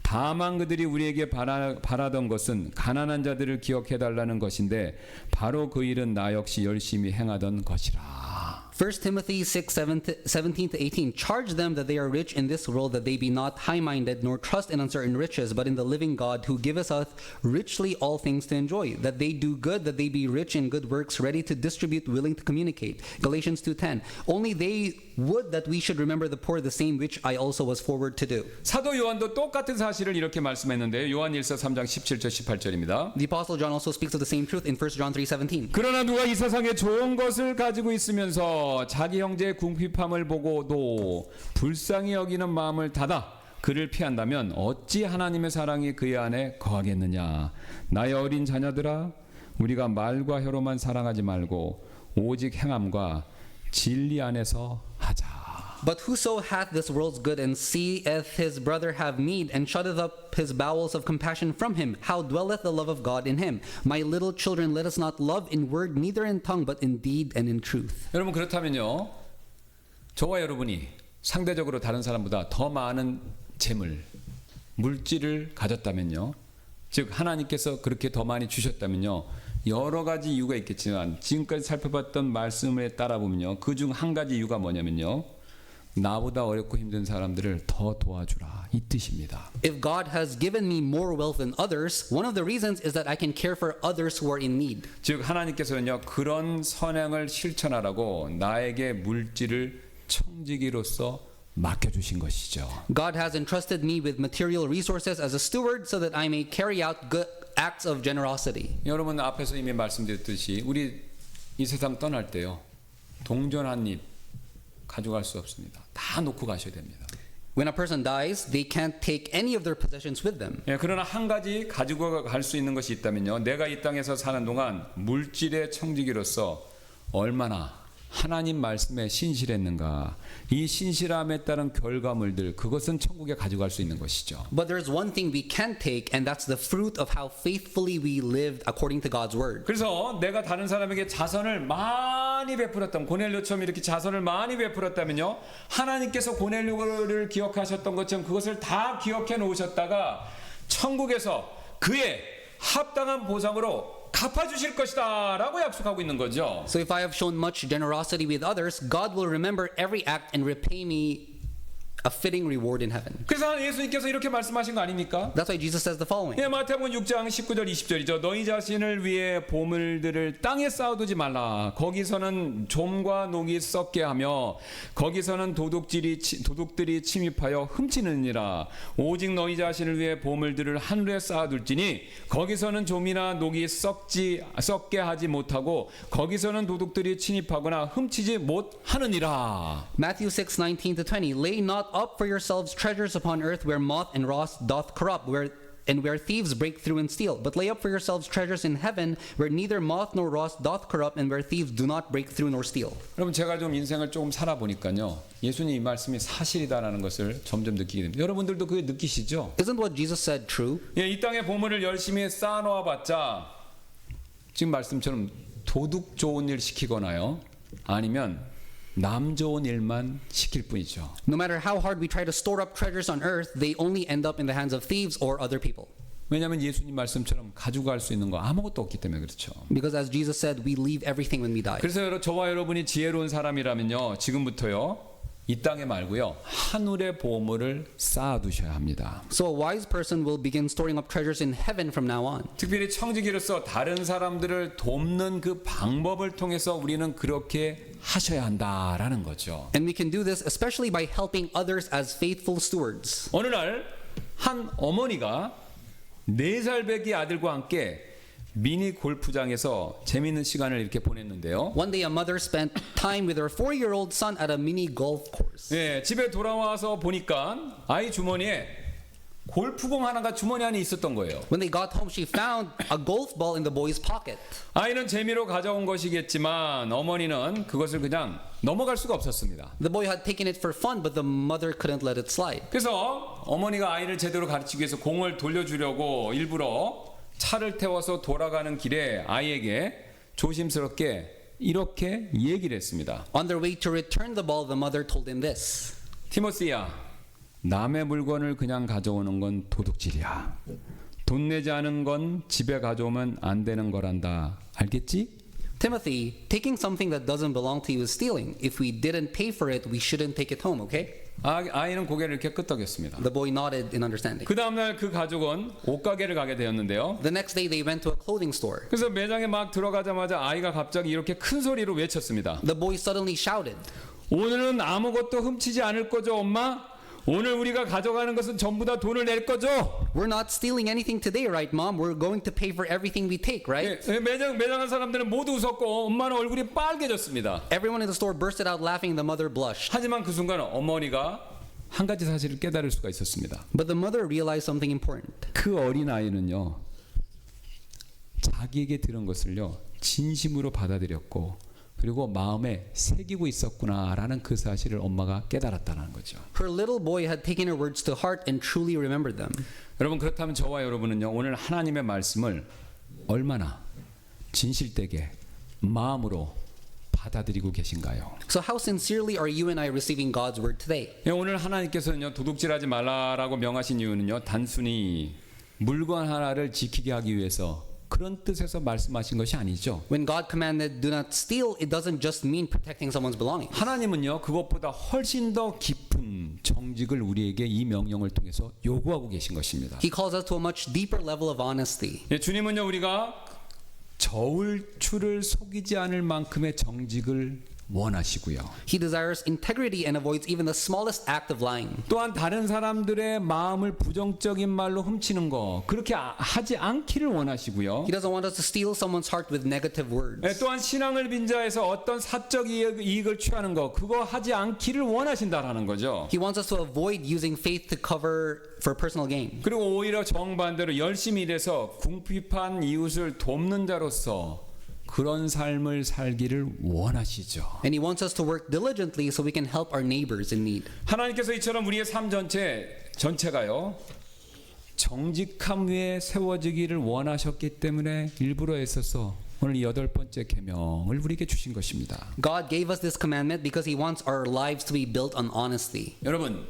다만 그들이 우리에게 바라던 것은 가난한 자들을 기억해 달라는 것인데 바로 그 일은 나 역시 열심히 행하던 것이라. 1 Timothy 6:17 to 18. Charge them that they are rich in this world, that they be not high-minded, nor trust in uncertain riches, but in the living God, who giveth us richly all things to enjoy. That they do good, that they be rich in good works, ready to distribute, willing to communicate. Galatians 2:10. Only they would that we should remember the poor, the same which I also was forward to do. 사도 요한도 똑같은 사실을 이렇게 말씀했는데요. 요한 1서 3장 17절 18절입니다. The Apostle John also speaks of the same truth in 1 John 3:17. 그러나 누가 이 세상에 좋은 것을 가지고 있으면서 자기 형제의 궁핍함을 보고도 불쌍히 여기는 마음을 닫아 그를 피한다면 어찌 하나님의 사랑이 그의 안에 거하겠느냐. 나의 어린 자녀들아, 우리가 말과 혀로만 사랑하지 말고 오직 행함과 진리 안에서 하자. But whoso hath this world's good and seeth his brother have need and shutteth up his bowels of compassion from him, how dwelleth the love of God in him? My little children, let us not love in word neither in tongue but in deed and in truth. 여러분 그렇다면요. 저와 여러분이 상대적으로 다른 사람보다 더 많은 재물, 물질을 가졌다면요. 즉 하나님께서 그렇게 더 많이 주셨다면요. 여러 가지 이유가 있겠지만 지금까지 살펴봤던 말씀에 따라 보면요. 그중 한 가지 이유가 뭐냐면요. 나보다 어렵고 힘든 사람들을 더 도와주라 이 뜻입니다. If God has given me more wealth than others, one of the reasons is that I can care for others who are in need. 즉 하나님께서는요. 그런 선행을 실천하라고 나에게 물질을 청지기로서 맡겨주신 것이죠. God has entrusted me with material resources as a steward so that I may carry out good acts of generosity. 여러분 앞에서 이미 말씀드렸듯이 우리 이 세상 떠날 때요. 동전 한 입 가져갈 수 없습니다. 다 놓고 가셔야 됩니다. When a person dies, they can't take any of their possessions with them. 예, 그러나 한 가지 가지고 갈 수 있는 것이 있다면요. 내가 이 땅에서 사는 동안 물질의 청지기로서 얼마나 하나님 말씀에 신실했는가. 이 신실함에 따른 결과물들 그것은 천국에 가져갈 수 있는 것이죠. But there's one thing we can take, and that's the fruit of how faithfully we lived according to God's word. 그래서 내가 다른 사람에게 자선을 많이 베풀었다면 고넬료처럼 이렇게 자선을 많이 베풀었다면요. 하나님께서 고넬료를 기억하셨던 것처럼 그것을 다 기억해 놓으셨다가 천국에서 그의 합당한 보상으로 갚아주실 것이다 라고 약속하고 있는 거죠. So if I have shown much generosity with others, God will remember every act and repay me a fitting reward in heaven. 그래서 예수님께서 이렇게 말씀하신 거 아닙니까? That's why Jesus says the following. 예, 마태복음 6장 19절 20절이죠. 너희 자신을 위해 보물들을 땅에 쌓아두지 말라. 거기서는 좀과 녹이 썩게 하며 거기서는 도둑들이 침입하여 훔치느니라. 오직 너희 자신을 위해 보물들을 하늘에 쌓아둘지니 거기서는 좀이나 녹이 썩게 하지 못하고 거기서는 도둑들이 침입하거나 훔치지 못하느니라. Matthew 6:19 to 20. Lay not up for yourselves treasures upon earth, where moth and rust doth corrupt, where thieves break through and steal. But lay up for yourselves treasures in heaven, where neither moth nor rust doth corrupt, and where thieves do not break through nor steal. 여러분 제가 좀 인생을 조금 살아보니까요. 예수님 이 말씀이 사실이다라는 것을 점점 느끼게 됩니다. 여러분들도 그게 느끼시죠? Isn't what Jesus said true? 예, 이 땅의 보물을 열심히 쌓아놓아봤자 지금 말씀처럼 도둑 좋은 일 시키거나요. 아니면 남 좋은 일만 시킬 뿐이죠. No matter how hard we try to store up treasures on earth, they only end up in the hands of thieves or other people. 왜냐하면 예수님 말씀처럼 가지고 갈 수 있는 거 아무것도 없기 때문에 그렇죠. Because as Jesus said, we leave everything when we die. 그래서 저와 여러분이 지혜로운 사람이라면요. 지금부터요. 이 땅에 말고요. 하늘의 보물을 쌓아두셔야 합니다. So a wise person will begin storing up treasures in heaven from now on. 특별히 청지기로서 다른 사람들을 돕는 그 방법을 통해서 우리는 그렇게 하셔야 한다라는 거죠. And we can do this especially by helping others as faithful stewards. 어느 날 한 어머니가 4살 배기 아들과 함께 미니 골프장에서 재미있는 시간을 이렇게 보냈는데요. One day a mother spent time with her 4-year-old son at a mini golf course. 예, 집에 돌아와서 보니까 아이 주머니에 골프공 하나가 주머니 안에 있었던 거예요. When they got home, she found a golf ball in the boy's pocket. 아이는 재미로 가져온 것이겠지만 어머니는 그것을 그냥 넘어갈 수가 없었습니다. The boy had taken it for fun, but the mother couldn't let it slide. 그래서 어머니가 아이를 제대로 가르치기 위해서 공을 돌려주려고 일부러 차를 태워서 돌아가는 길에 아이에게 조심스럽게 이렇게 얘기를 했습니다. On their way to return the ball, the mother told him this. 티모시야, 남의 물건을 그냥 가져오는 건 도둑질이야. 돈 내지 않은 건 집에 가져오면 안 되는 거란다. 알겠지? Timothy, taking something that doesn't belong to you is stealing. If we didn't pay for it, we shouldn't take it home, okay? 아이는 고개를 이렇게 끄덕였습니다. The boy nodded in understanding. 그 다음날 그 가족은 옷가게를 가게 되었는데요. The next day, they went to a clothing store. 그래서 매장에 막 들어가자마자 아이가 갑자기 이렇게 큰 소리로 외쳤습니다. The boy suddenly shouted, 오늘은 아무것도 훔치지 않을 거죠, 엄마? 오늘 우리가 가져가는 것은 전부 다 돈을 낼 거죠? "We're not stealing anything today, right, Mom? We're going to pay for everything we take, right?" 매장한 사람들은 모두 웃었고 엄마는 얼굴이 빨개졌습니다. Everyone in the store bursted out laughing and the mother blushed. 하지만 그 순간 어머니가 한 가지 사실을 깨달을 수가 있었습니다. But the mother realized something important. 그 어린 아이는요, 자기에게 들은 것을요 진심으로 받아들였고, 그리고 마음에 새기고 있었구나라는 그 사실을 엄마가 깨달았다는 거죠. Her little boy had taken her words to heart and truly remembered them. 여러분, 그렇다면 저와 여러분은요, 오늘 하나님의 말씀을 얼마나 진실되게 마음으로 받아들이고 계신가요? So how sincerely are you and I receiving God's word today? 오늘 하나님께서는요, 도둑질하지 말라라고 명하신 이유는요, 단순히 물건 하나를 지키게 하기 위해서 그런 뜻에서 말씀하신 것이 아니죠. When God commanded do not steal, it doesn't just mean protecting someone's belongings. 하나님은요, 그것보다 훨씬 더 깊은 정직을 우리에게 이 명령을 통해서 요구하고 계신 것입니다. He calls us to a much deeper level of honesty. 예, 주님은요, 우리가 저울추를 속이지 않을 만큼의 정직을 원하시고요. He desires integrity and avoids even the smallest act of lying. 또한 다른 사람들의 마음을 부정적인 말로 훔치는 거 그렇게 하지 않기를 원하시고요. He doesn't want us to steal someone's heart with negative words. 예, 또한 신앙을 빙자해서 어떤 사적 이익을 취하는 거 그거 하지 않기를 원하신다라는 거죠. He wants us to avoid using faith to cover for personal gain. 그리고 오히려 정반대로 열심히 일해서 궁핍한 이웃을 돕는 자로서 그런 삶을 살기를 원하시죠. And he wants us to work diligently so we can help our neighbors in need. 하나님께서 이처럼 우리의 삶 전체가요, 정직함 위에 세워지기를 원하셨기 때문에 일부러 애써서 오늘 8번째 계명을 우리에게 주신 것입니다. God gave us this commandment because he wants our lives to be built on honesty. 여러분,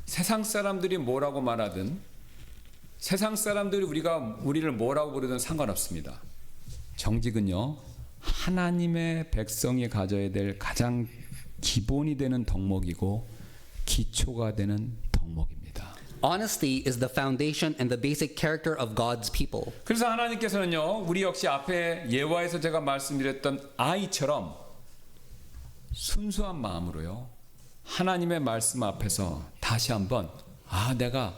세상 사람들이 뭐라고 말하든, 세상 사람들이 우리를 뭐라고 부르든 상관없습니다. 정직은요, 하나님의 백성이 가져야 될 가장 기본이 되는 덕목이고 기초가 되는 덕목입니다. Honesty is the foundation and the basic character of God's people. 그래서 하나님께서는요, 우리 역시 앞에 예화에서 제가 말씀드렸던 아이처럼 순수한 마음으로요, 하나님의 말씀 앞에서 다시 한번 내가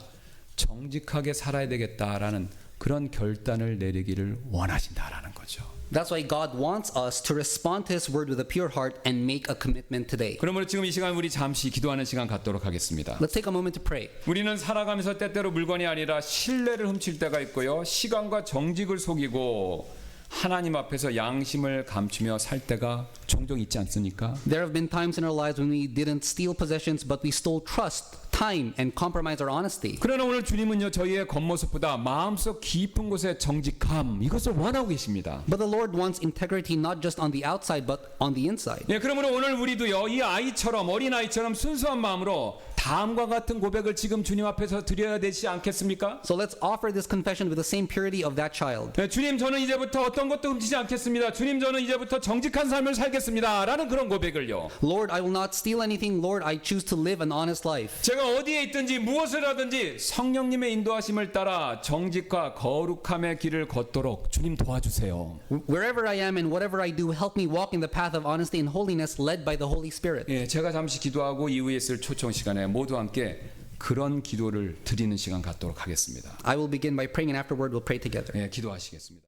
정직하게 살아야 되겠다라는 그런 결단을 내리기를 원하신다라는 거죠. That's why God wants us to respond to his word with a pure heart and make a commitment today. 그러므로 지금 이 시간 우리 잠시 기도하는 시간 갖도록 하겠습니다. Let's take a moment to pray. 우리는 살아가면서 때때로 물건이 아니라 신뢰를 훔칠 때가 있고요, 시간과 정직을 속이고 하나님 앞에서 양심을 감추며 살 때가 종종 있지 않습니까? There have been times in our lives when we didn't steal possessions, but we stole trust, time, and compromised our honesty. 그러나 오늘 주님은요, 저희의 겉모습보다 마음속 깊은 곳의 정직함, 이것을 원하고 계십니다. But the Lord wants integrity not just on the outside, but on the inside. 예, 그러므로 오늘 우리도요, 이 아이처럼, 어린 아이처럼 순수한 마음으로 다음과 같은 고백을 지금 주님 앞에서 드려야 되지 않겠습니까? So let's offer this confession with the same purity of that child. 예, 주님, 저는 이제부터 어떤 것도 훔치지 않겠습니다. 주님, 저는 이제부터 정직한 삶을 살겠습니다. 라는 그런 고백을요. Lord, I will not steal anything. Lord, I choose to live an honest life. 제가 어디에 있든지 무엇을 하든지 성령님의 인도하심을 따라 정직과 거룩함의 길을 걷도록 주님 도와주세요. Wherever I am and whatever I do, help me walk in the path of honesty and holiness led by the Holy Spirit. 예, 제가 잠시 기도하고 이후에 있을 초청 시간에 모두 함께 그런 기도를 드리는 시간 갖도록 하겠습니다. I will begin by praying and afterward we'll pray together. 예, 기도하시겠습니다.